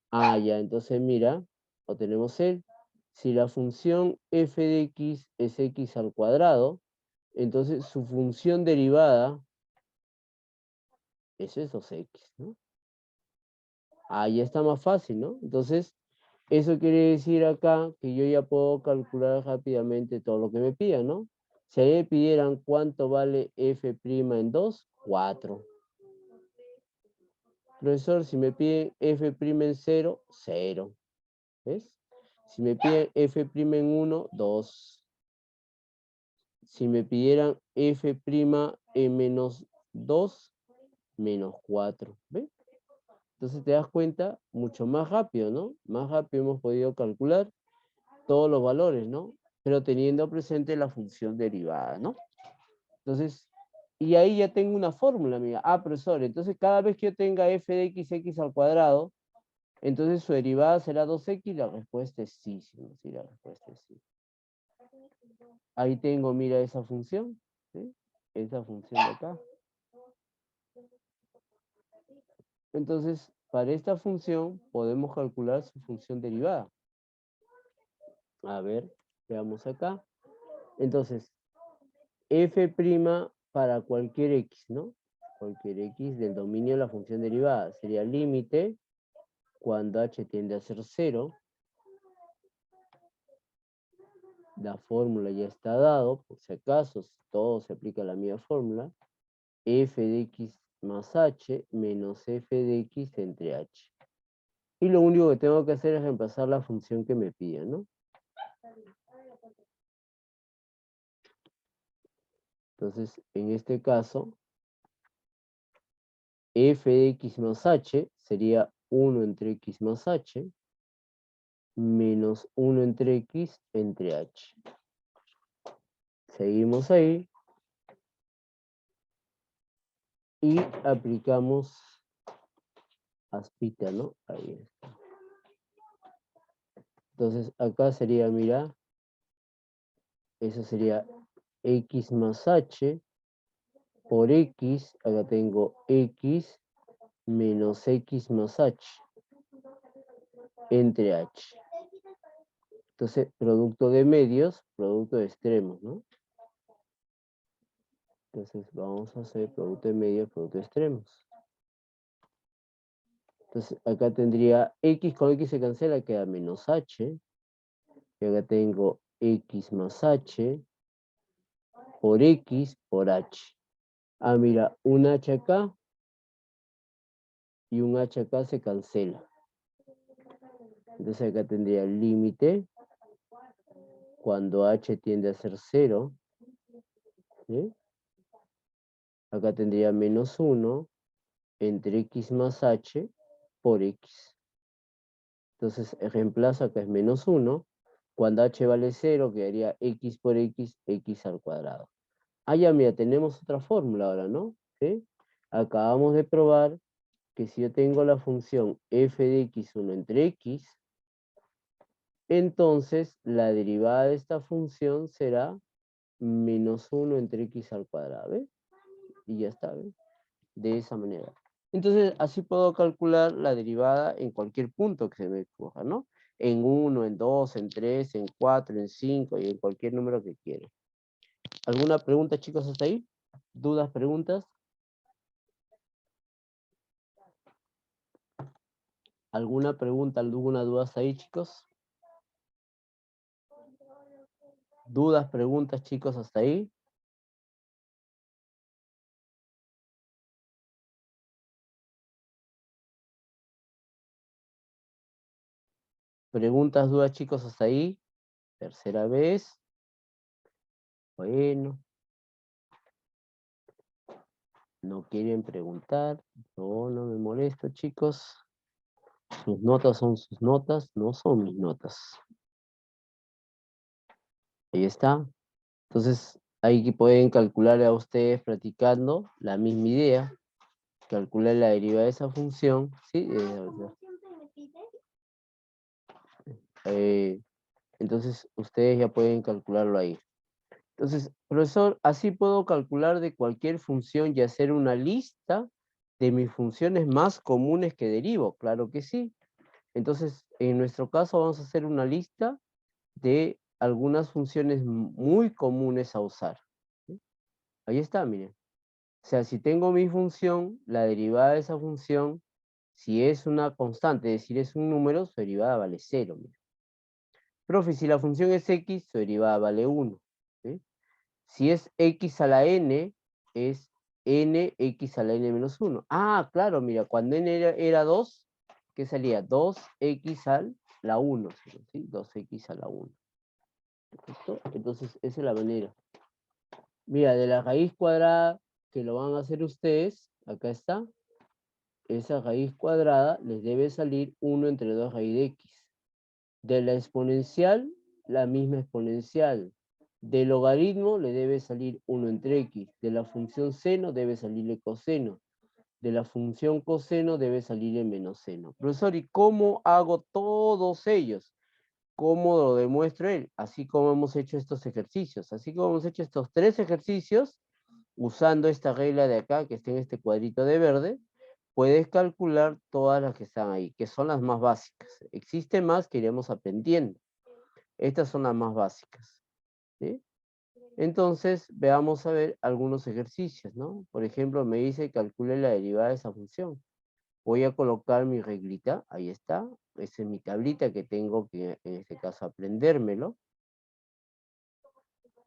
Ah, ya, entonces mira, obtenemos el. Si la función f de x es x al cuadrado, entonces su función derivada Eso es 2x, ¿no? Ahí está más fácil, ¿no? Entonces, eso quiere decir acá que yo ya puedo calcular rápidamente todo lo que me pidan, ¿no? Si a mí me pidieran cuánto vale f' en 2, 4. Profesor, si me piden f' en 0, 0. ¿Ves? Si me piden f' en 1, 2. Si me pidieran f' en menos 2, menos 4. ¿Ves? Entonces te das cuenta, mucho más rápido, ¿no? Más rápido hemos podido calcular todos los valores, ¿no? Pero teniendo presente la función derivada, ¿no? Entonces, y ahí ya tengo una fórmula, amiga. Ah, profesor, entonces cada vez que yo tenga f de x al cuadrado, entonces su derivada será 2x, la respuesta es sí, sí, la respuesta es sí. Ahí tengo, mira, esa función, ¿sí? Esa función de acá. Entonces, para esta función podemos calcular su función derivada. A ver, veamos acá. Entonces, f' para cualquier x, ¿no? Cualquier x del dominio de la función derivada. Sería límite cuando h tiende a ser 0. La fórmula ya está dado, por si acaso, si todo se aplica a la misma fórmula. F de x más h menos f de x entre h. Y lo único que tengo que hacer es reemplazar la función que me piden, ¿no? Entonces, en este caso, f de x más h sería 1 entre x más h menos 1 entre x entre h. Seguimos ahí y aplicamos aspita, ¿no? Ahí está. Entonces, acá sería, mira, eso sería x más h por x, acá tengo x menos x más h entre h. Entonces, producto de medios, producto de extremos, ¿no? Entonces, vamos a hacer producto de medios, producto de extremos. Entonces, acá tendría x con x se cancela, queda menos h. Y acá tengo x más h por x por h. Ah, mira, un h acá y un h acá se cancela. Entonces acá tendría el límite cuando h tiende a ser 0. ¿Sí? Acá tendría menos 1 entre x más h por x. Entonces reemplazo acá es menos 1. Cuando h vale 0 quedaría x por x, x al cuadrado. Ah, ya, mira, tenemos otra fórmula ahora, ¿no? ¿Sí? Acabamos de probar que si yo tengo la función f de x1 entre x, entonces la derivada de esta función será menos 1 entre x al cuadrado, ¿ves? Y ya está, ¿ves? De esa manera. Entonces, así puedo calcular la derivada en cualquier punto que se me escoja, ¿no? En 1, en 2, en 3, en 4, en 5 y en cualquier número que quiera. ¿Alguna pregunta, chicos, hasta ahí? ¿Dudas, preguntas? ¿Alguna pregunta, alguna duda hasta ahí, chicos? ¿Dudas, preguntas, chicos, hasta ahí? ¿Preguntas, dudas, chicos, hasta ahí? Tercera vez. Bueno. No quieren preguntar. No me molesto, chicos. Sus notas son sus notas, no son mis notas. Ahí está. Entonces, ahí que pueden calcular a ustedes practicando la misma idea. Calcular la derivada de esa función. ¿Sí? Entonces, ustedes ya pueden calcularlo ahí. Entonces, profesor, así puedo calcular de cualquier función y hacer una lista de mis funciones más comunes que derivo. Claro que sí. Entonces, en nuestro caso vamos a hacer una lista de algunas funciones muy comunes a usar. ¿Sí? Ahí está, miren. O sea, si tengo mi función, la derivada de esa función, si es una constante, es decir, es un número, su derivada vale 0. Mira. Profe, si la función es x, su derivada vale 1. ¿Sí? Si es x a la n, es nx a la n menos 1. Ah, claro, mira, cuando n era 2, ¿qué salía? 2x a la 1. ¿Sí? 2x a la 1. ¿Perfecto? Entonces, esa es la manera. Mira, de la raíz cuadrada, que lo van a hacer ustedes, acá está, esa raíz cuadrada les debe salir 1 entre 2 raíz de x. De la exponencial, la misma exponencial. Del logaritmo le debe salir 1 entre x. De la función seno debe salirle coseno. De la función coseno debe salirle menos seno. Profesor, ¿y cómo hago todos ellos? ¿Cómo lo demuestro él? Así como hemos hecho estos ejercicios. Así como hemos hecho estos 3 ejercicios, usando esta regla de acá, que está en este cuadrito de verde, puedes calcular todas las que están ahí, que son las más básicas. Existen más que iremos aprendiendo. Estas son las más básicas. ¿Sí? Entonces, veamos a ver algunos ejercicios, ¿no? Por ejemplo, me dice calcule la derivada de esa función. Voy a colocar mi reglita, ahí está. Esa es mi tablita que tengo que, en este caso, aprendérmelo.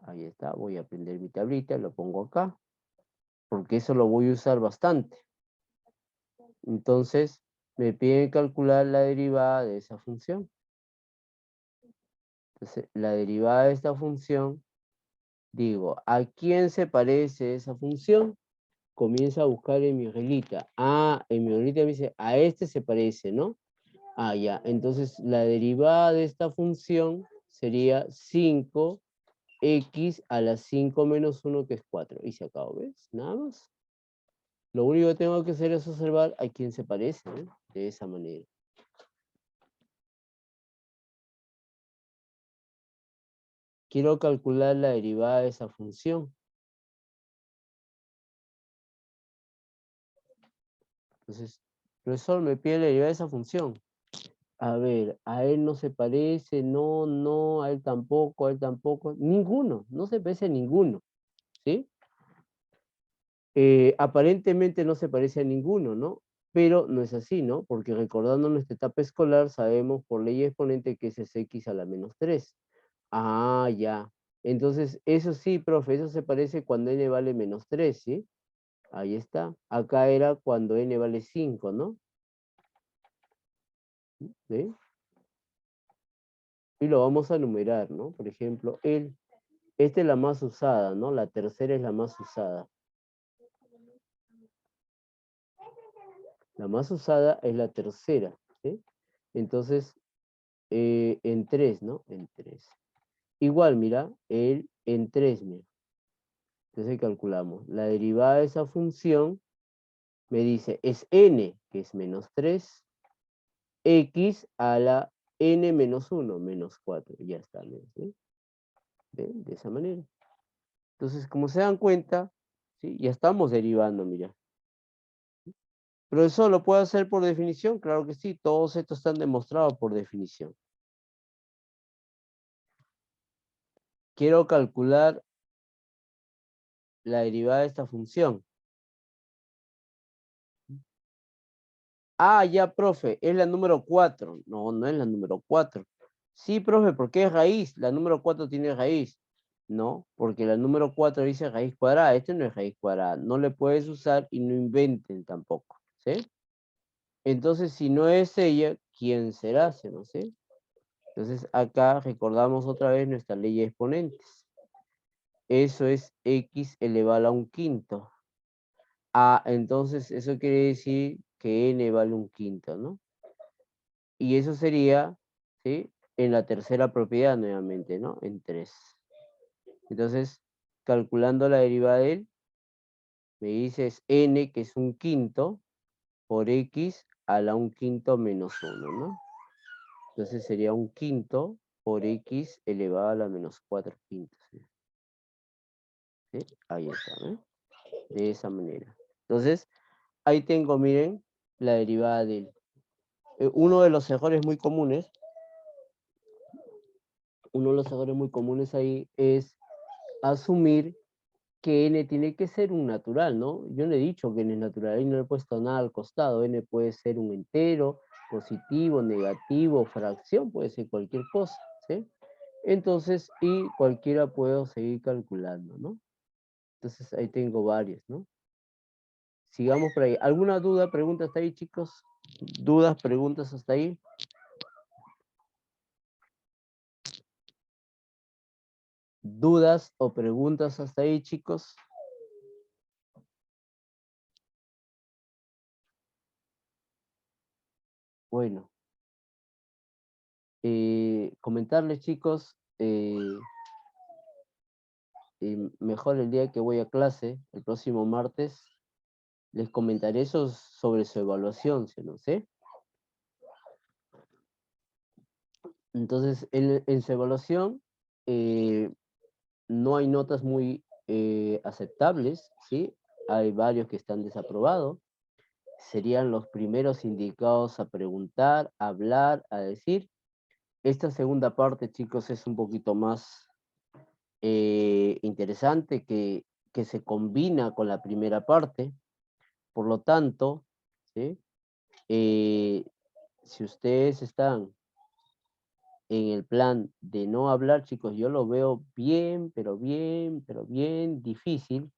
Ahí está, voy a aprender mi tablita, lo pongo acá, porque eso lo voy a usar bastante. Entonces, me piden calcular la derivada de esa función. Entonces, la derivada de esta función, digo, ¿a quién se parece esa función? Comienza a buscar en mi reglita. Ah, en mi reglita me dice, a este se parece, ¿no? Ah, ya. Entonces, la derivada de esta función sería 5x a la 5 menos 1, que es 4. Y se acabó, ¿ves? Nada más. Lo único que tengo que hacer es observar a quién se parece, ¿no? De esa manera. Quiero calcular la derivada de esa función. Entonces, profesor, me pide la derivada de esa función. A ver, a él no se parece, no, no, a él tampoco, ninguno, no se parece a ninguno, ¿sí? Aparentemente no se parece a ninguno, ¿no? Pero no es así, ¿no? Porque recordando nuestra etapa escolar, sabemos por ley exponente que ese es x a la menos 3. Ah, ya. Entonces, eso sí, profe, eso se parece cuando n vale menos 3, ¿sí? Ahí está. Acá era cuando n vale 5, ¿no? ¿Sí? Y lo vamos a numerar, ¿no? Por ejemplo, esta es la más usada, ¿no? La tercera es la más usada. La más usada es la tercera, ¿sí? Entonces, en 3, ¿no? En 3. Igual, mira, en 3, mira. Entonces calculamos. La derivada de esa función me dice, es n, que es menos 3, x a la n menos 1, menos 4. Ya está, ¿sí? ¿Ven? De esa manera. Entonces, como se dan cuenta, ¿sí? Ya estamos derivando, mira. ¿Pero eso lo puedo hacer por definición? Claro que sí, todos estos están demostrados por definición. Quiero calcular la derivada de esta función. Ah, ya, profe, es la número 4. No, no es la número 4. Sí, profe, porque es raíz. La número 4 tiene raíz. No, porque la número 4 dice raíz cuadrada. Este no es raíz cuadrada. No le puedes usar y no inventen tampoco. ¿Sí? Entonces, si no es ella, ¿quién será? ¿Sí? ¿No sé? Entonces, acá recordamos otra vez nuestra ley de exponentes. Eso es x elevado a un quinto. Ah, entonces eso quiere decir que n vale un quinto, ¿no? Y eso sería, ¿sí? En la tercera propiedad nuevamente, ¿no? En 3. Entonces, calculando la derivada de él, me dices n, que es un quinto, por x a la un quinto menos 1, ¿no? Entonces sería un quinto por x elevado a la menos 4 quintos. ¿Sí? Ahí está, ¿no? De esa manera. Entonces, ahí tengo, miren, la derivada de él. Uno de los errores muy comunes, ahí es asumir que n tiene que ser un natural, ¿no? Yo no he dicho que n es natural, ahí no le he puesto nada al costado, n puede ser un entero, positivo, negativo, fracción, puede ser cualquier cosa, ¿sí? Entonces, y cualquiera puedo seguir calculando, ¿no? Entonces ahí tengo varias, ¿no? Sigamos por ahí. ¿Alguna duda, pregunta hasta ahí, chicos? ¿Dudas, preguntas hasta ahí? ¿Dudas o preguntas hasta ahí, chicos? Bueno, comentarles, chicos, mejor el día que voy a clase, el próximo martes, les comentaré eso sobre su evaluación, ¿sí, no sé? Entonces, en su evaluación, no hay notas muy aceptables, ¿sí? Hay varios que están desaprobados. Serían los primeros indicados a preguntar, a hablar, a decir. Esta segunda parte, chicos, es un poquito más interesante que se combina con la primera parte. Por lo tanto, ¿sí? Eh, si ustedes están en el plan de no hablar, chicos, yo lo veo bien, pero bien difícil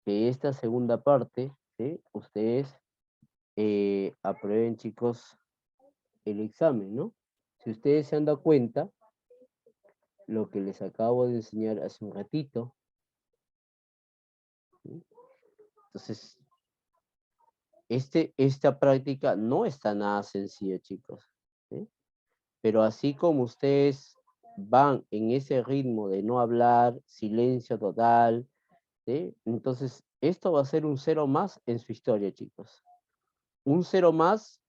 que esta segunda parte, ¿sí? Ustedes aprueben, chicos, el examen, ¿no? Si ustedes se han dado cuenta, lo que les acabo de enseñar hace un ratito, ¿sí? Entonces, esta práctica no está nada sencilla, chicos, ¿sí? Pero así como ustedes van en ese ritmo de no hablar, silencio total, ¿sí? Entonces, esto va a ser un cero más en su historia, chicos. Un cero más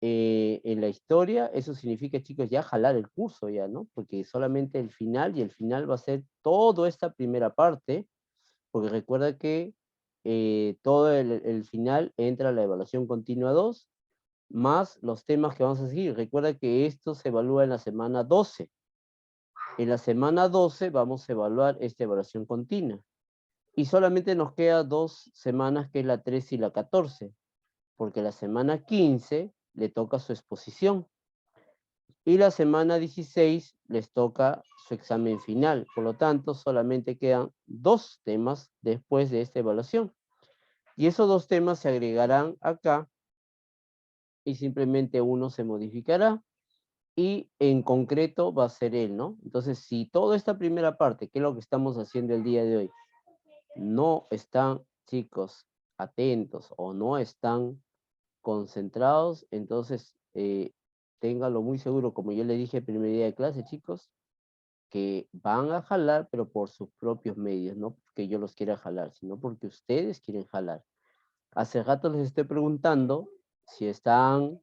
en la historia, eso significa, chicos, ya jalar el curso ya, ¿no? Porque solamente el final, y el final va a ser toda esta primera parte, porque recuerda que todo el final entra la evaluación continua 2 más los temas que vamos a seguir. Recuerda que esto se evalúa en la semana 12. En la semana 12 vamos a evaluar esta evaluación continua. Y solamente nos queda 2 semanas, que es la 13 y la 14, porque la semana 15 le toca su exposición. Y la semana 16 les toca su examen final. Por lo tanto, solamente quedan 2 temas después de esta evaluación. Y esos 2 temas se agregarán acá y simplemente uno se modificará y en concreto va a ser él, ¿no? Entonces, si toda esta primera parte, que es lo que estamos haciendo el día de hoy, no están, chicos, atentos o no están concentrados, entonces ténganlo muy seguro, como yo le dije el primer día de clase, chicos, que van a jalar, pero por sus propios medios, no porque yo los quiera jalar, sino porque ustedes quieren jalar. Hace rato les estoy preguntando si están,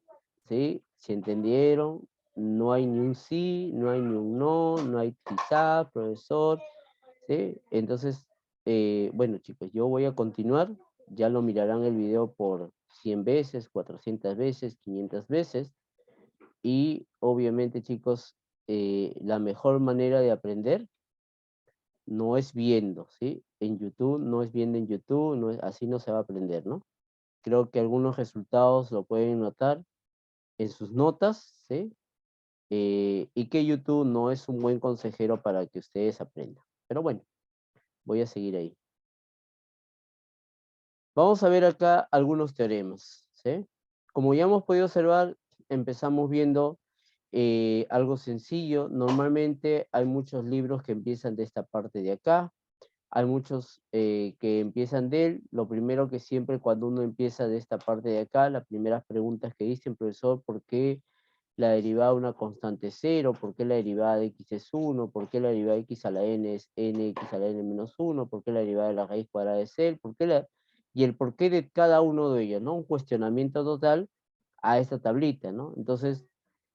¿sí? Si entendieron, no hay ni un sí, no hay ni un no, no hay quizá, profesor, ¿sí? Entonces, bueno, chicos, yo voy a continuar, ya lo mirarán el video por 100 veces, 400 veces, 500 veces, y obviamente, chicos, la mejor manera de aprender no es viendo, ¿sí? En YouTube, no es viendo en YouTube, no es, así no se va a aprender, ¿no? Creo que algunos resultados lo pueden notar en sus notas, ¿sí? Y que YouTube no es un buen consejero para que ustedes aprendan. Pero bueno, voy a seguir ahí. Vamos a ver acá algunos teoremas, ¿sí? Como ya hemos podido observar, empezamos viendo algo sencillo. Normalmente hay muchos libros que empiezan de esta parte de acá. Hay muchos que empiezan de él. Lo primero que siempre cuando uno empieza de esta parte de acá, las primeras preguntas que dicen, profesor, ¿por qué la derivada de una constante es 0? ¿Por qué la derivada de x es 1? ¿Por qué la derivada de x a la n es nx a la n menos 1? ¿Por qué la derivada de la raíz cuadrada es el? ¿Por qué y el porqué de cada uno de ellos, ¿no? Un cuestionamiento total a esta tablita, ¿no? Entonces,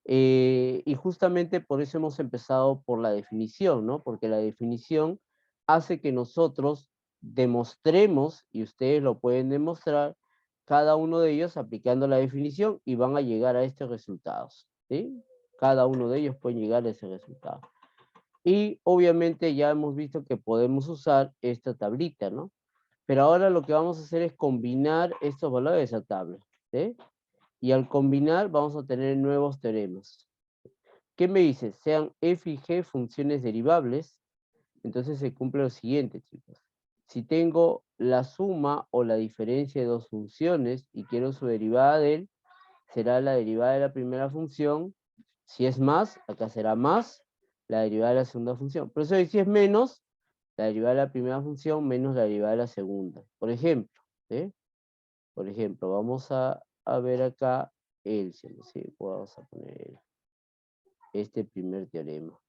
y justamente por eso hemos empezado por la definición, ¿no? Porque la definición hace que nosotros demostremos, y ustedes lo pueden demostrar, cada uno de ellos aplicando la definición y van a llegar a estos resultados, ¿sí? Cada uno de ellos puede llegar a ese resultado. Y obviamente ya hemos visto que podemos usar esta tablita, ¿no? Pero ahora lo que vamos a hacer es combinar estos valores de esa tabla, ¿sí? Y al combinar vamos a tener nuevos teoremas. ¿Qué me dice? Sean f y g funciones derivables, entonces se cumple lo siguiente, chicos. Si tengo la suma o la diferencia de dos funciones y quiero su derivada de él, será la derivada de la primera función. Si es más, acá será más la derivada de la segunda función. Por eso si es menos, la derivada de la primera función menos la derivada de la segunda. Por ejemplo, ¿sí? Por ejemplo, vamos a ver acá el, ¿sí? Vamos a poner este primer teorema.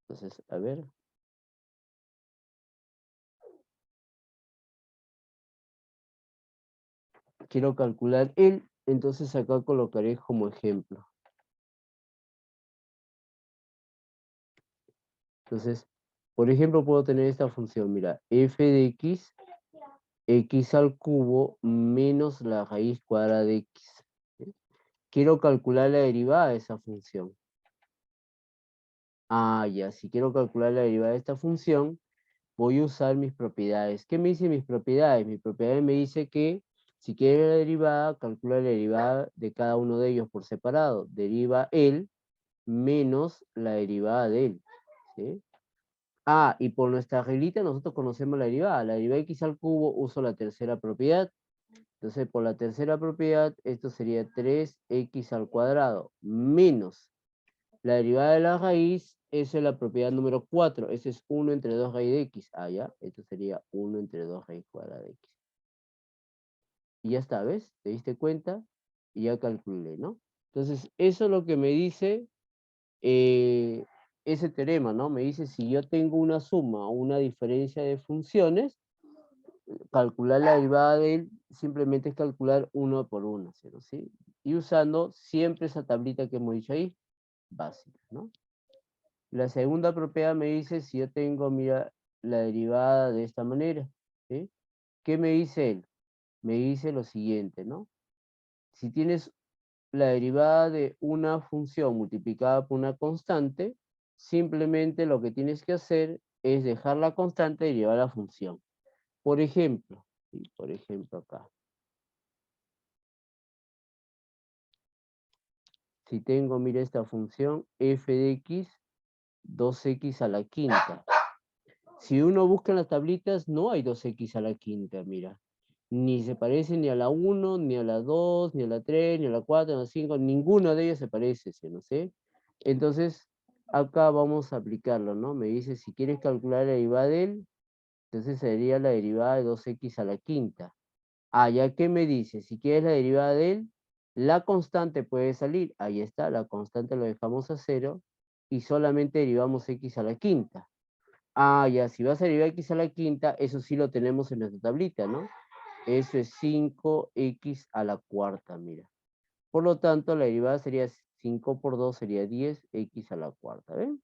Entonces, a ver. Quiero calcular el, entonces acá colocaré como ejemplo. Entonces, por ejemplo, puedo tener esta función, mira, f de x, x al cubo menos la raíz cuadrada de x. ¿Sí? Quiero calcular la derivada de esa función. Ah, ya, si quiero calcular la derivada de esta función, voy a usar mis propiedades. ¿Qué me dicen mis propiedades? Mis propiedades me dice que si quiero la derivada, calcula la derivada de cada uno de ellos por separado. Deriva el menos la derivada de él. ¿Sí? Ah, y por nuestra reglita nosotros conocemos la derivada. La derivada de x al cubo uso la tercera propiedad. Entonces, por la tercera propiedad, esto sería 3x al cuadrado menos la derivada de la raíz, esa es la propiedad número 4. Ese es 1 entre 2 raíz de x. Ah, ya. Esto sería 1 entre 2 raíz cuadrada de x. Y ya está, ¿ves? ¿Te diste cuenta? Y ya calculé, ¿no? Entonces, eso es lo que me dice ese teorema, ¿no? Me dice si yo tengo una suma o una diferencia de funciones, calcular la derivada de él simplemente es calcular uno por uno, ¿sí? Y usando siempre esa tablita que hemos dicho ahí, básica, ¿no? La segunda propiedad me dice si yo tengo, mira, la derivada de esta manera, ¿sí? ¿Qué me dice él? Me dice lo siguiente, ¿no? Si tienes la derivada de una función multiplicada por una constante, simplemente lo que tienes que hacer es dejar la constante y llevar la función. Por ejemplo, ¿sí? Por ejemplo acá. Si tengo, mira esta función, f de x, 2x a la quinta. Si uno busca en las tablitas, no hay 2x a la quinta, mira. Ni se parece ni a la 1, ni a la 2, ni a la 3, ni a la 4, ni a la 5, ninguna de ellas se parece, ¿sí? ¿No sé? Entonces, acá vamos a aplicarlo, ¿no? Me dice, si quieres calcular la derivada de él, entonces sería la derivada de 2x a la quinta. Ah, ¿ya qué me dice? Si quieres la derivada de él, la constante puede salir. Ahí está, la constante lo dejamos a 0 y solamente derivamos x a la quinta. Ah, ya, si vas a derivar x a la quinta, eso sí lo tenemos en nuestra tablita, ¿no? Eso es 5x a la cuarta, mira. Por lo tanto, la derivada sería 5 por 2 sería 10x a la cuarta, ¿ven?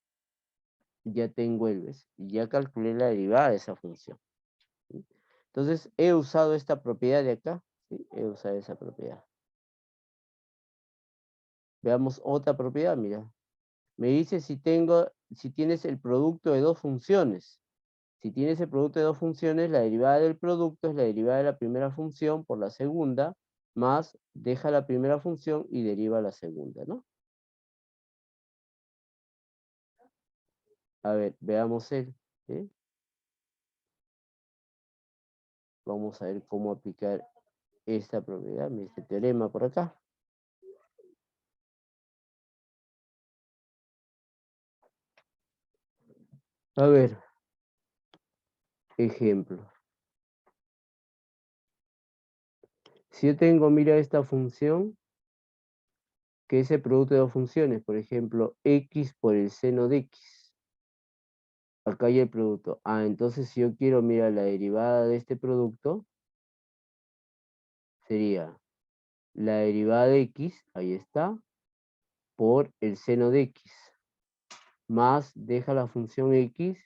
Ya tengo el, ¿ves? Ya calculé la derivada de esa función. ¿Sí? Entonces, he usado esta propiedad de acá, ¿sí? He usado esa propiedad. Veamos otra propiedad, mira. Me dice si tienes el producto de dos funciones. Si tienes el producto de dos funciones, la derivada del producto es la derivada de la primera función por la segunda, más deja la primera función y deriva la segunda, ¿no? A ver, veamos el, ¿sí? Vamos a ver cómo aplicar esta propiedad, este teorema por acá. A ver, ejemplo. Si yo tengo, mira esta función, que es el producto de dos funciones, por ejemplo, x por el seno de x. Acá hay el producto. Ah, entonces si yo quiero, mira, la derivada de este producto, sería la derivada de x, ahí está, por el seno de x, más deja la función x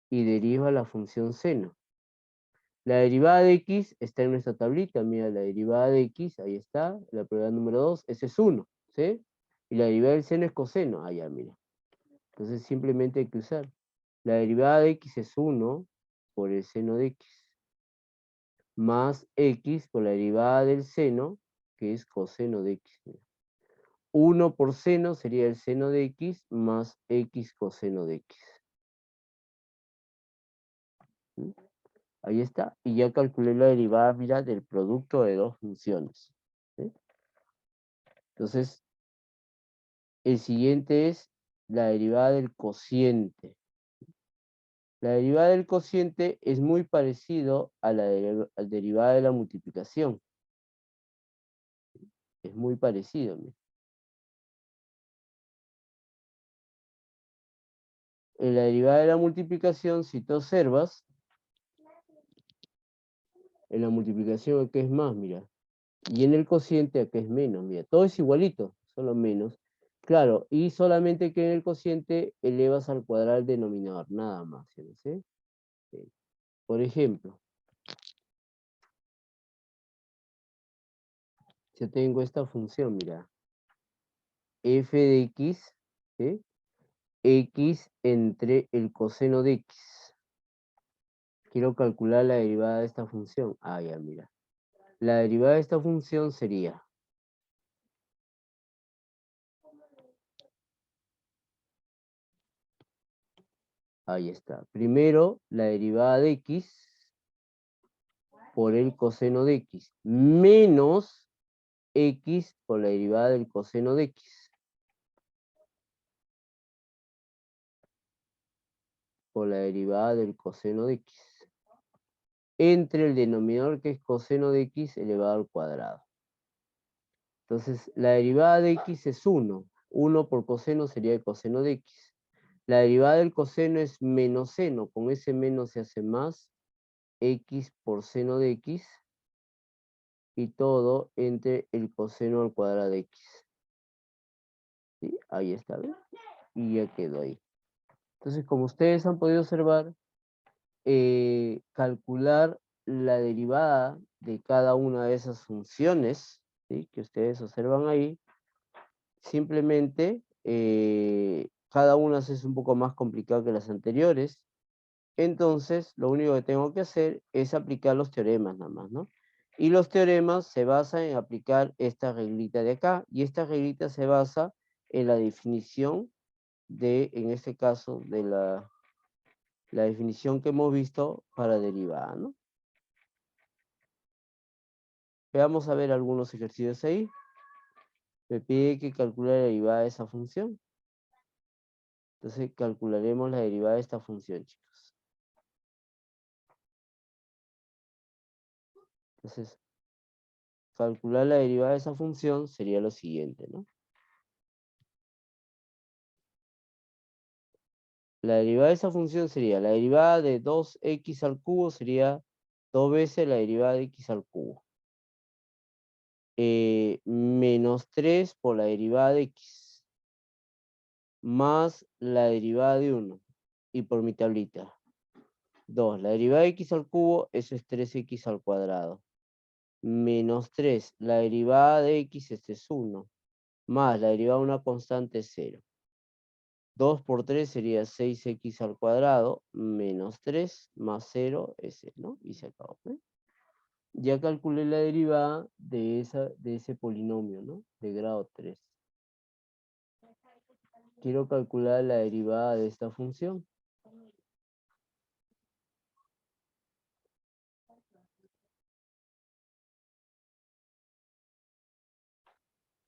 y deriva la función seno. La derivada de x está en nuestra tablita, mira, la derivada de x, ahí está, la propiedad número 2, ese es 1, ¿sí? Y la derivada del seno es coseno, allá, mira. Entonces simplemente hay que usar. La derivada de x es 1 por el seno de x, más x por la derivada del seno, que es coseno de x. 1 por seno sería el seno de x más x coseno de x. ¿Mm? Ahí está. Y ya calculé la derivada, mira, del producto de dos funciones. ¿Sí? Entonces, el siguiente es la derivada del cociente. La derivada del cociente es muy parecido a la derivada de la multiplicación. Es muy parecido. Mira. En la derivada de la multiplicación, si tú observas, en la multiplicación acá es más, mira. Y en el cociente acá es menos, mira. Todo es igualito, solo menos. Claro, y solamente que en el cociente elevas al cuadrado el denominador, nada más. ¿Sí? Sí. Por ejemplo, yo tengo esta función, mira. F de x, ¿sí? X entre el coseno de x. Quiero calcular la derivada de esta función. Ah, ya, mira. La derivada de esta función sería... Ahí está. Primero, la derivada de x por el coseno de x menos x por la derivada del coseno de x por la derivada del coseno de x entre el denominador que es coseno de x elevado al cuadrado. Entonces, la derivada de x es 1. 1 por coseno sería el coseno de x. La derivada del coseno es menos seno. Con ese menos se hace más x por seno de x y todo entre el coseno al cuadrado de x. ¿Sí? Ahí está, ¿ven? Y ya quedó ahí. Entonces, como ustedes han podido observar, calcular la derivada de cada una de esas funciones, ¿sí? Que ustedes observan ahí, simplemente cada una es un poco más complicada que las anteriores. Entonces, lo único que tengo que hacer es aplicar los teoremas nada más, ¿no? Y los teoremas se basan en aplicar esta reglita de acá, y esta reglita se basa en la definición de, en este caso, de la definición que hemos visto para derivada, ¿no? Veamos a ver algunos ejercicios ahí. Me pide que calcule la derivada de esa función. Entonces, calcularemos la derivada de esta función, chicos. Entonces, calcular la derivada de esa función sería lo siguiente, ¿no? La derivada de esa función sería, la derivada de 2x al cubo sería 2 veces la derivada de x al cubo. Menos 3 por la derivada de x. Más la derivada de 1. Y por mi tablita. 2. La derivada de x al cubo, eso es 3x al cuadrado. Menos 3. La derivada de x, este es 1. Más la derivada de una constante es 0. 2 por 3 sería 6x al cuadrado, menos 3, más 0 es 0, ¿no? Y se acabó. ¿Eh? Ya calculé la derivada de ese polinomio, ¿no? De grado 3. Quiero calcular la derivada de esta función.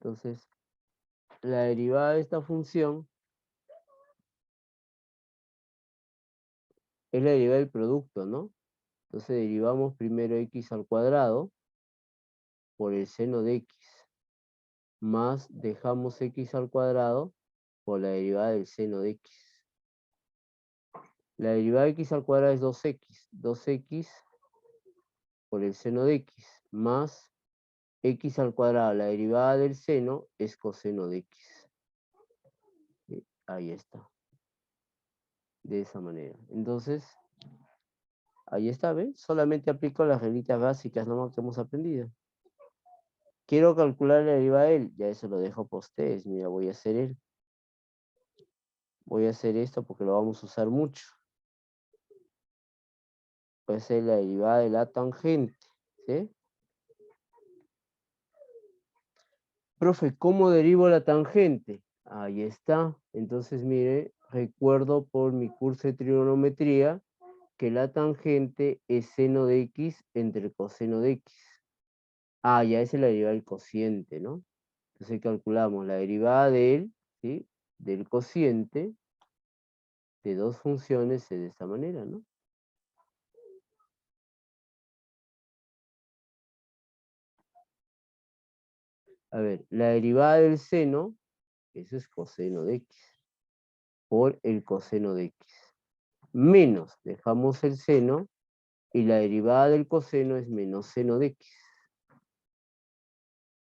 Entonces, la derivada de esta función es la derivada del producto, ¿no? Entonces derivamos primero x al cuadrado por el seno de x, más dejamos x al cuadrado por la derivada del seno de x. La derivada de x al cuadrado es 2x. 2x por el seno de x, más x al cuadrado. La derivada del seno es coseno de x. Ahí está. De esa manera. Entonces, ahí está, ¿ven? Solamente aplico las reglitas básicas nomás que hemos aprendido. Quiero calcular la derivada de él. Ya eso lo dejo para ustedes. Mira, voy a hacer él. Voy a hacer esto porque lo vamos a usar mucho. Voy a hacer la derivada de la tangente, ¿sí? Profe, ¿cómo derivo la tangente? Ahí está. Entonces, mire, recuerdo por mi curso de trigonometría que la tangente es seno de x entre coseno de x. Ah, ya esa es la derivada del cociente, ¿no? Entonces calculamos la derivada de él, ¿sí? Del cociente de dos funciones de esta manera, ¿no? A ver, la derivada del seno, eso es coseno de x, por el coseno de x. Menos, dejamos el seno, y la derivada del coseno es menos seno de x,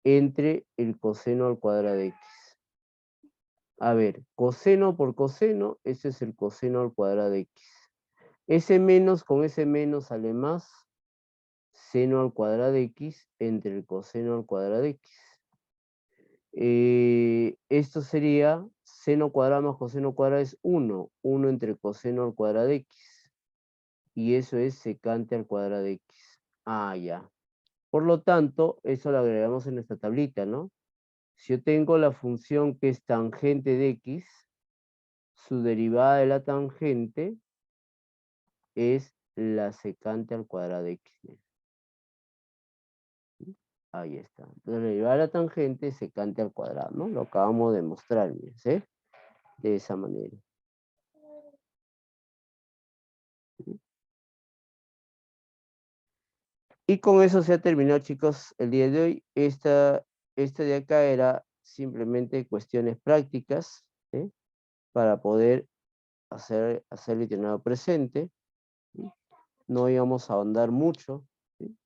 entre el coseno al cuadrado de x. A ver, coseno por coseno, ese es el coseno al cuadrado de x. Ese menos con ese menos sale más seno al cuadrado de x entre el coseno al cuadrado de x. Esto sería seno cuadrado más coseno cuadrado es 1. 1 entre coseno al cuadrado de x. Y eso es secante al cuadrado de x. Ah, ya. Por lo tanto, eso lo agregamos en esta tablita, ¿no? Si yo tengo la función que es tangente de x, su derivada de la tangente es la secante al cuadrado de x. Ahí está. Entonces, la derivada de la tangente es secante al cuadrado, ¿no? Lo acabamos de mostrar, miren, ¿sí? De esa manera. Y con eso se ha terminado, chicos, el día de hoy. Esta de acá era simplemente cuestiones prácticas, ¿sí? Para poder hacer el iterado presente, ¿sí? No íbamos a ahondar mucho, ¿sí?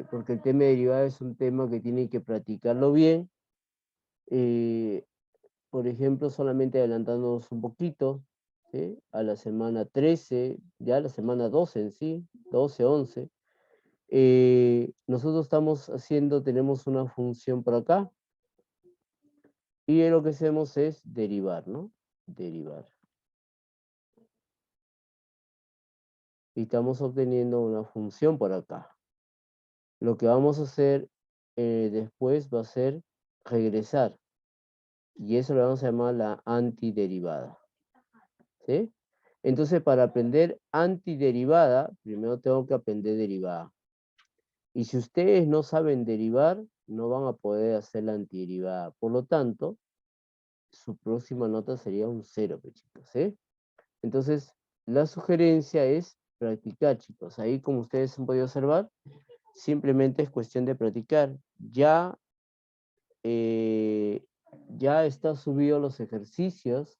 Porque el tema de derivada es un tema que tienen que practicarlo bien. Por ejemplo, solamente adelantándonos un poquito, ¿sí? A la semana 13, ya la semana 12 en sí, 12, 11. Nosotros estamos haciendo, tenemos una función por acá, y lo que hacemos es derivar, ¿no? Derivar. Y estamos obteniendo una función por acá. Lo que vamos a hacer después va a ser regresar. Y eso lo vamos a llamar la antiderivada. ¿Sí? Entonces, para aprender antiderivada, primero tengo que aprender derivada. Y si ustedes no saben derivar, no van a poder hacer la antiderivada. Por lo tanto, su próxima nota sería un 0, pues, chicos. ¿Sí? Entonces, la sugerencia es practicar, chicos. Ahí, como ustedes han podido observar, simplemente es cuestión de practicar. Ya está subido los ejercicios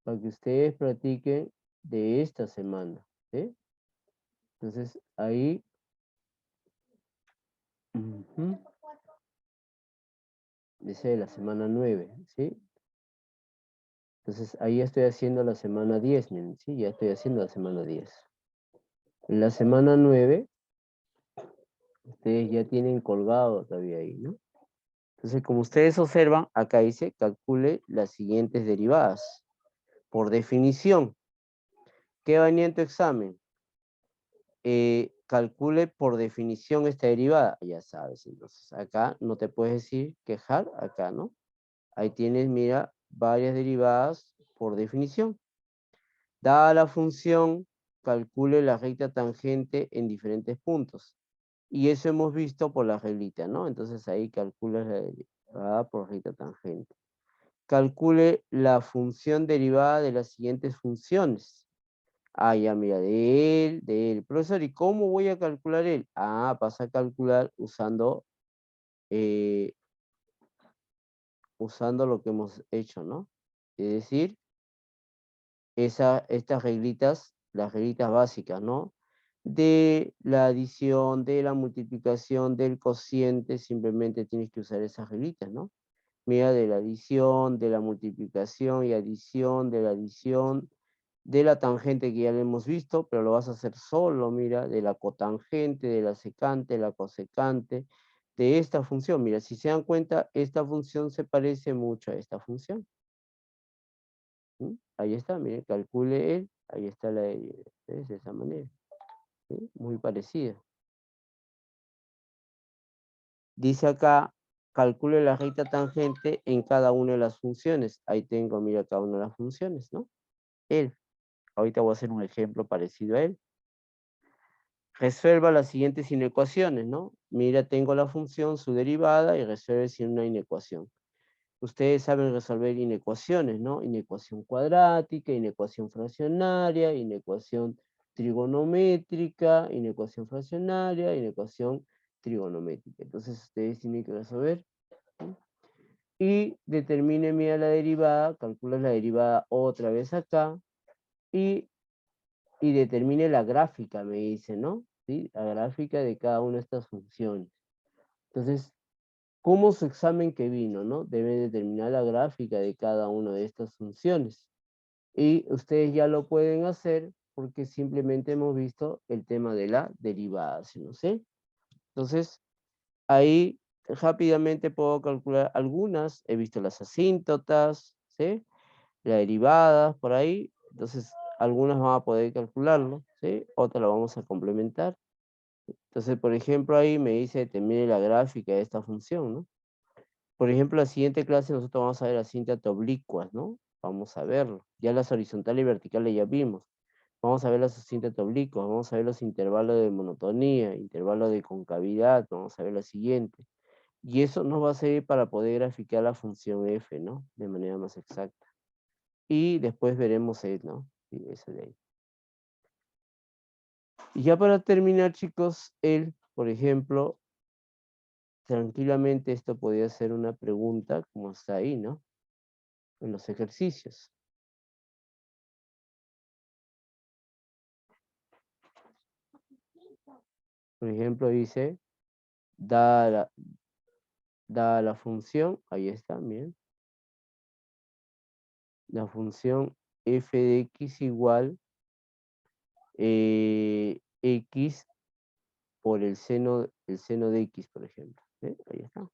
para que ustedes practiquen de esta semana, ¿sí? Entonces, ahí, ujú, dice de la semana 9, ¿sí? Entonces, ahí ya estoy haciendo la semana 10, miren, ¿sí? Ya estoy haciendo la semana 10. En la semana 9, ustedes ya tienen colgado todavía ahí, ¿no? Entonces, como ustedes observan, acá dice, calcule las siguientes derivadas. Por definición, ¿qué venía en tu examen? Calcule por definición esta derivada. Ya sabes, entonces acá no te puedes decir quejar, acá, ¿no? Ahí tienes, mira, varias derivadas por definición. Dada la función, calcule la recta tangente en diferentes puntos. Y eso hemos visto por la reglita, ¿no? Entonces ahí calculas la derivada por recta tangente. Calcule la función derivada de las siguientes funciones. Ah, ya, mira, de él, de él. Profesor, ¿y cómo voy a calcular él? Ah, vas a calcular eh, usando lo que hemos hecho, ¿no? Es decir, estas reglitas, las reglitas básicas, ¿no? De la adición, de la multiplicación, del cociente, simplemente tienes que usar esas reglitas, ¿no? Mira, de la adición, de la multiplicación y adición, de la adición, de la tangente que ya lo hemos visto, pero lo vas a hacer solo, mira, de la cotangente, de la secante, de la cosecante, de esta función. Mira, si se dan cuenta, esta función se parece mucho a esta función. ¿Mm? Ahí está, mire, calcule él, ahí está la derivada, ¿ves? De esa manera, ¿sí? Muy parecida. Dice acá, calcule la recta tangente en cada una de las funciones. Ahí tengo, mira, cada una de las funciones, ¿no? Él. Ahorita voy a hacer un ejemplo parecido a él. Resuelva las siguientes inecuaciones, ¿no? Mira, tengo la función, su derivada, y resuelve sin una inecuación. Ustedes saben resolver inecuaciones, ¿no? Inecuación cuadrática, inecuación fraccionaria, inecuación trigonométrica, inecuación fraccionaria, inecuación trigonométrica. Entonces ustedes tienen que resolver, ¿sí? Y determine, mira, la derivada, calcula la derivada otra vez acá, y determine la gráfica, me dice, ¿no? ¿Sí? La gráfica de cada una de estas funciones. Entonces, ¿cómo su examen que vino, no? Debe determinar la gráfica de cada una de estas funciones. Y ustedes ya lo pueden hacer porque simplemente hemos visto el tema de la derivada, ¿sí? ¿No sé? Entonces, ahí rápidamente puedo calcular algunas. He visto las asíntotas, ¿sí? Las derivadas por ahí. Entonces, algunas van a poder calcularlo, ¿sí? Otras lo vamos a complementar. Entonces, por ejemplo, ahí me dice determine la gráfica de esta función, ¿no? Por ejemplo, la siguiente clase nosotros vamos a ver las cintas oblicuas, ¿no? Vamos a verlo. Ya las horizontales y verticales ya vimos. Vamos a ver las cintas oblicuas, vamos a ver los intervalos de monotonía, intervalos de concavidad, vamos a ver la siguiente. Y eso nos va a servir para poder graficar la función f, ¿no? De manera más exacta. Y después veremos el, ¿no? Sí, ese de ahí. Y ya para terminar, chicos, él, por ejemplo, tranquilamente esto podría ser una pregunta, como está ahí, ¿no? En los ejercicios. Por ejemplo, dice, dada la función, ahí está, bien, la función f de x igual x por el seno de x, por ejemplo. ¿Sí? Ahí está.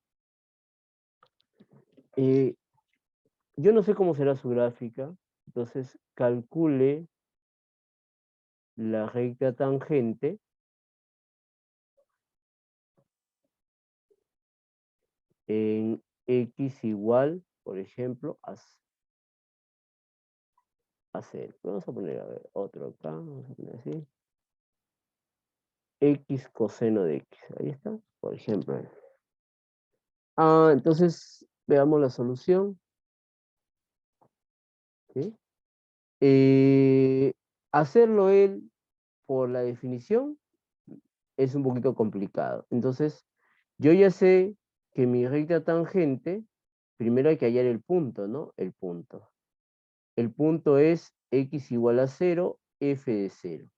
Yo no sé cómo será su gráfica, entonces calcule la recta tangente en x igual, por ejemplo, a 0. Vamos a poner, a ver, otro acá, vamos a poner así. X coseno de x, ahí está, por ejemplo. Entonces, veamos la solución. ¿Sí? Hacerlo él por la definición es un poquito complicado. Entonces, yo ya sé que mi recta tangente, primero hay que hallar el punto, ¿no? El punto. El punto es x igual a 0, f de 0.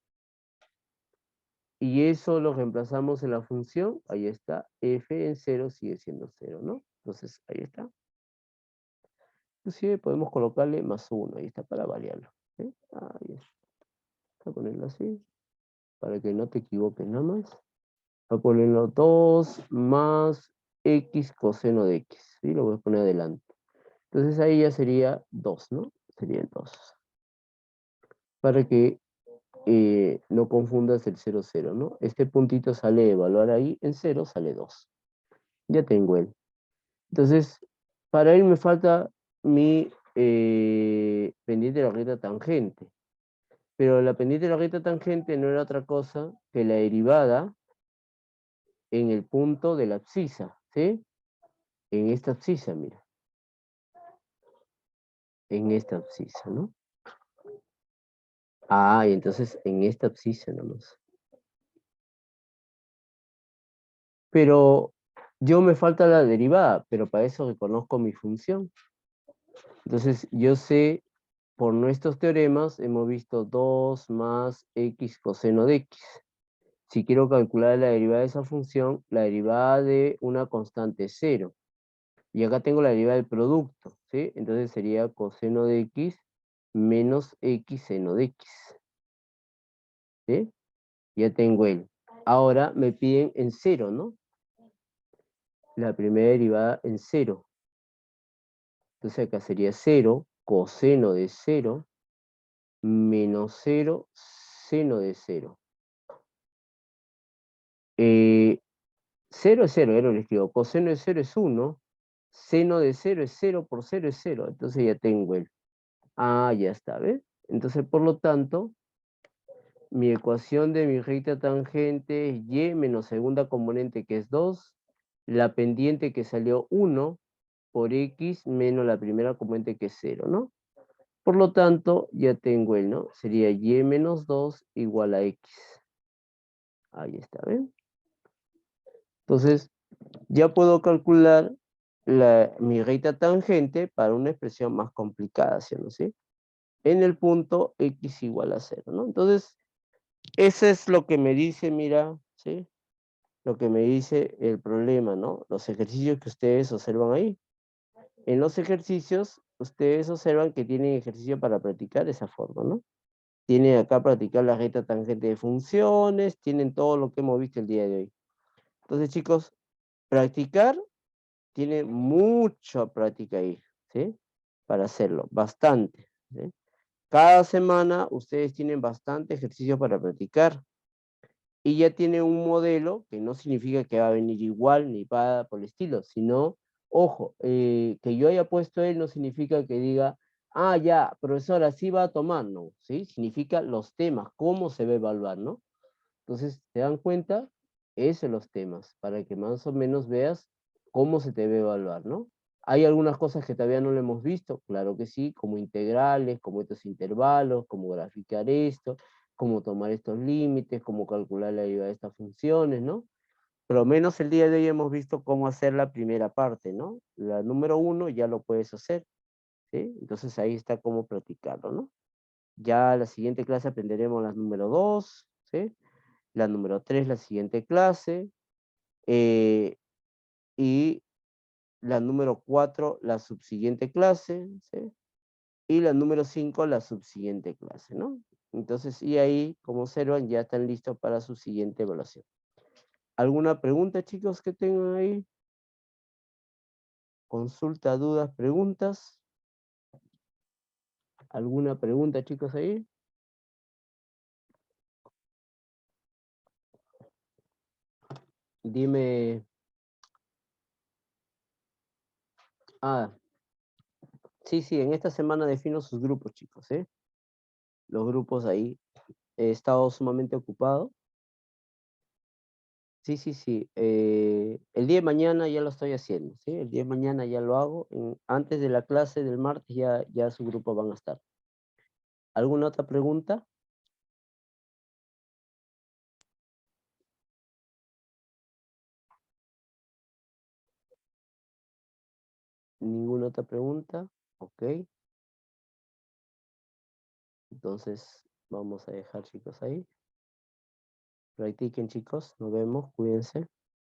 Y eso lo reemplazamos en la función, ahí está, f en 0 sigue siendo 0, ¿no? Entonces, ahí está. Inclusive podemos colocarle más 1, ahí está, para variarlo. ¿Sí? Ahí está. Voy a ponerlo así, para que no te equivoques nada más. Voy a ponerlo 2 más x coseno de x, ¿sí? Lo voy a poner adelante. Entonces ahí ya sería 2, ¿no? Sería 2. Para que no confundas el 0, 0, ¿no? Este puntito sale de evaluar ahí, en 0 sale 2. Ya tengo él. Entonces, para él me falta mi pendiente de la recta tangente. Pero la pendiente de la recta tangente no era otra cosa que la derivada en el punto de la abscisa, ¿sí? En esta abscisa, mira. En esta abscisa, ¿no? Y entonces en esta abscisa nomás. Pero yo me falta la derivada, pero para eso reconozco mi función. Entonces yo sé, por nuestros teoremas, hemos visto 2 más x coseno de x. Si quiero calcular la derivada de esa función, la derivada de una constante es 0. Y acá tengo la derivada del producto, ¿sí? Entonces sería coseno de x menos x seno de x. ¿Sí? Ya tengo él. Ahora me piden en 0, ¿no? La primera derivada en 0. Entonces acá sería 0 coseno de 0 menos 0 seno de 0. 0 es 0, ya lo escribo. Coseno de 0 es 1. Seno de 0 es 0 por 0 es 0. Entonces ya tengo el... Ah, ya está, ¿ves? Entonces, por lo tanto, mi ecuación de mi recta tangente es y menos segunda componente, que es 2, la pendiente que salió 1 por x menos la primera componente, que es 0, ¿no? Por lo tanto, ya tengo el, ¿no? Sería y menos 2 igual a x. Ahí está, ¿ven? Entonces, ya puedo calcular mi recta tangente para una expresión más complicada, ¿sí? ¿No? ¿Sí? En el punto x igual a 0, ¿no? Entonces, eso es lo que me dice, mira, ¿sí? Lo que me dice el problema, ¿no? Los ejercicios que ustedes observan ahí. En los ejercicios, ustedes observan que tienen ejercicio para practicar de esa forma, ¿no? Tienen acá practicar la recta tangente de funciones, tienen todo lo que hemos visto el día de hoy. Entonces, chicos, practicar tiene mucha práctica ahí, ¿sí? Para hacerlo, bastante, ¿sí? Cada semana ustedes tienen bastante ejercicio para practicar. Y ya tiene un modelo, que no significa que va a venir igual ni para por el estilo, sino, ojo, que yo haya puesto él no significa que diga, ah, ya, profesor, así va a tomar, no, ¿sí? Significa los temas, cómo se va a evaluar, ¿no? Entonces, ¿se dan cuenta? Esos son los temas, para que más o menos veas cómo se te debe evaluar, ¿no? ¿Hay algunas cosas que todavía no lo hemos visto? Claro que sí, como integrales, como estos intervalos, cómo graficar esto, cómo tomar estos límites, cómo calcular la derivada de estas funciones, ¿no? Por lo menos el día de hoy hemos visto cómo hacer la primera parte, ¿no? La número 1 ya lo puedes hacer, ¿sí? Entonces ahí está cómo practicarlo, ¿no? Ya la siguiente clase aprenderemos la número 2, ¿sí? La número 3 la siguiente clase, eh, y la número 4 la subsiguiente clase, ¿sí? Y la número 5 la subsiguiente clase, ¿no? Entonces, y ahí, como observan, ya están listos para su siguiente evaluación. ¿Alguna pregunta, chicos, que tengan ahí? Consulta, dudas, preguntas. ¿Alguna pregunta, chicos, ahí? Dime. Ah, sí, sí, en esta semana defino sus grupos, chicos, ¿eh? Los grupos ahí. He estado sumamente ocupado. Sí, sí, sí. El día de mañana ya lo estoy haciendo, ¿sí? El día de mañana ya lo hago. Antes de la clase del martes ya su grupo van a estar. ¿Alguna otra pregunta? ¿Ninguna otra pregunta? Ok. Entonces, vamos a dejar, chicos, ahí. Practiquen, chicos. Nos vemos. Cuídense.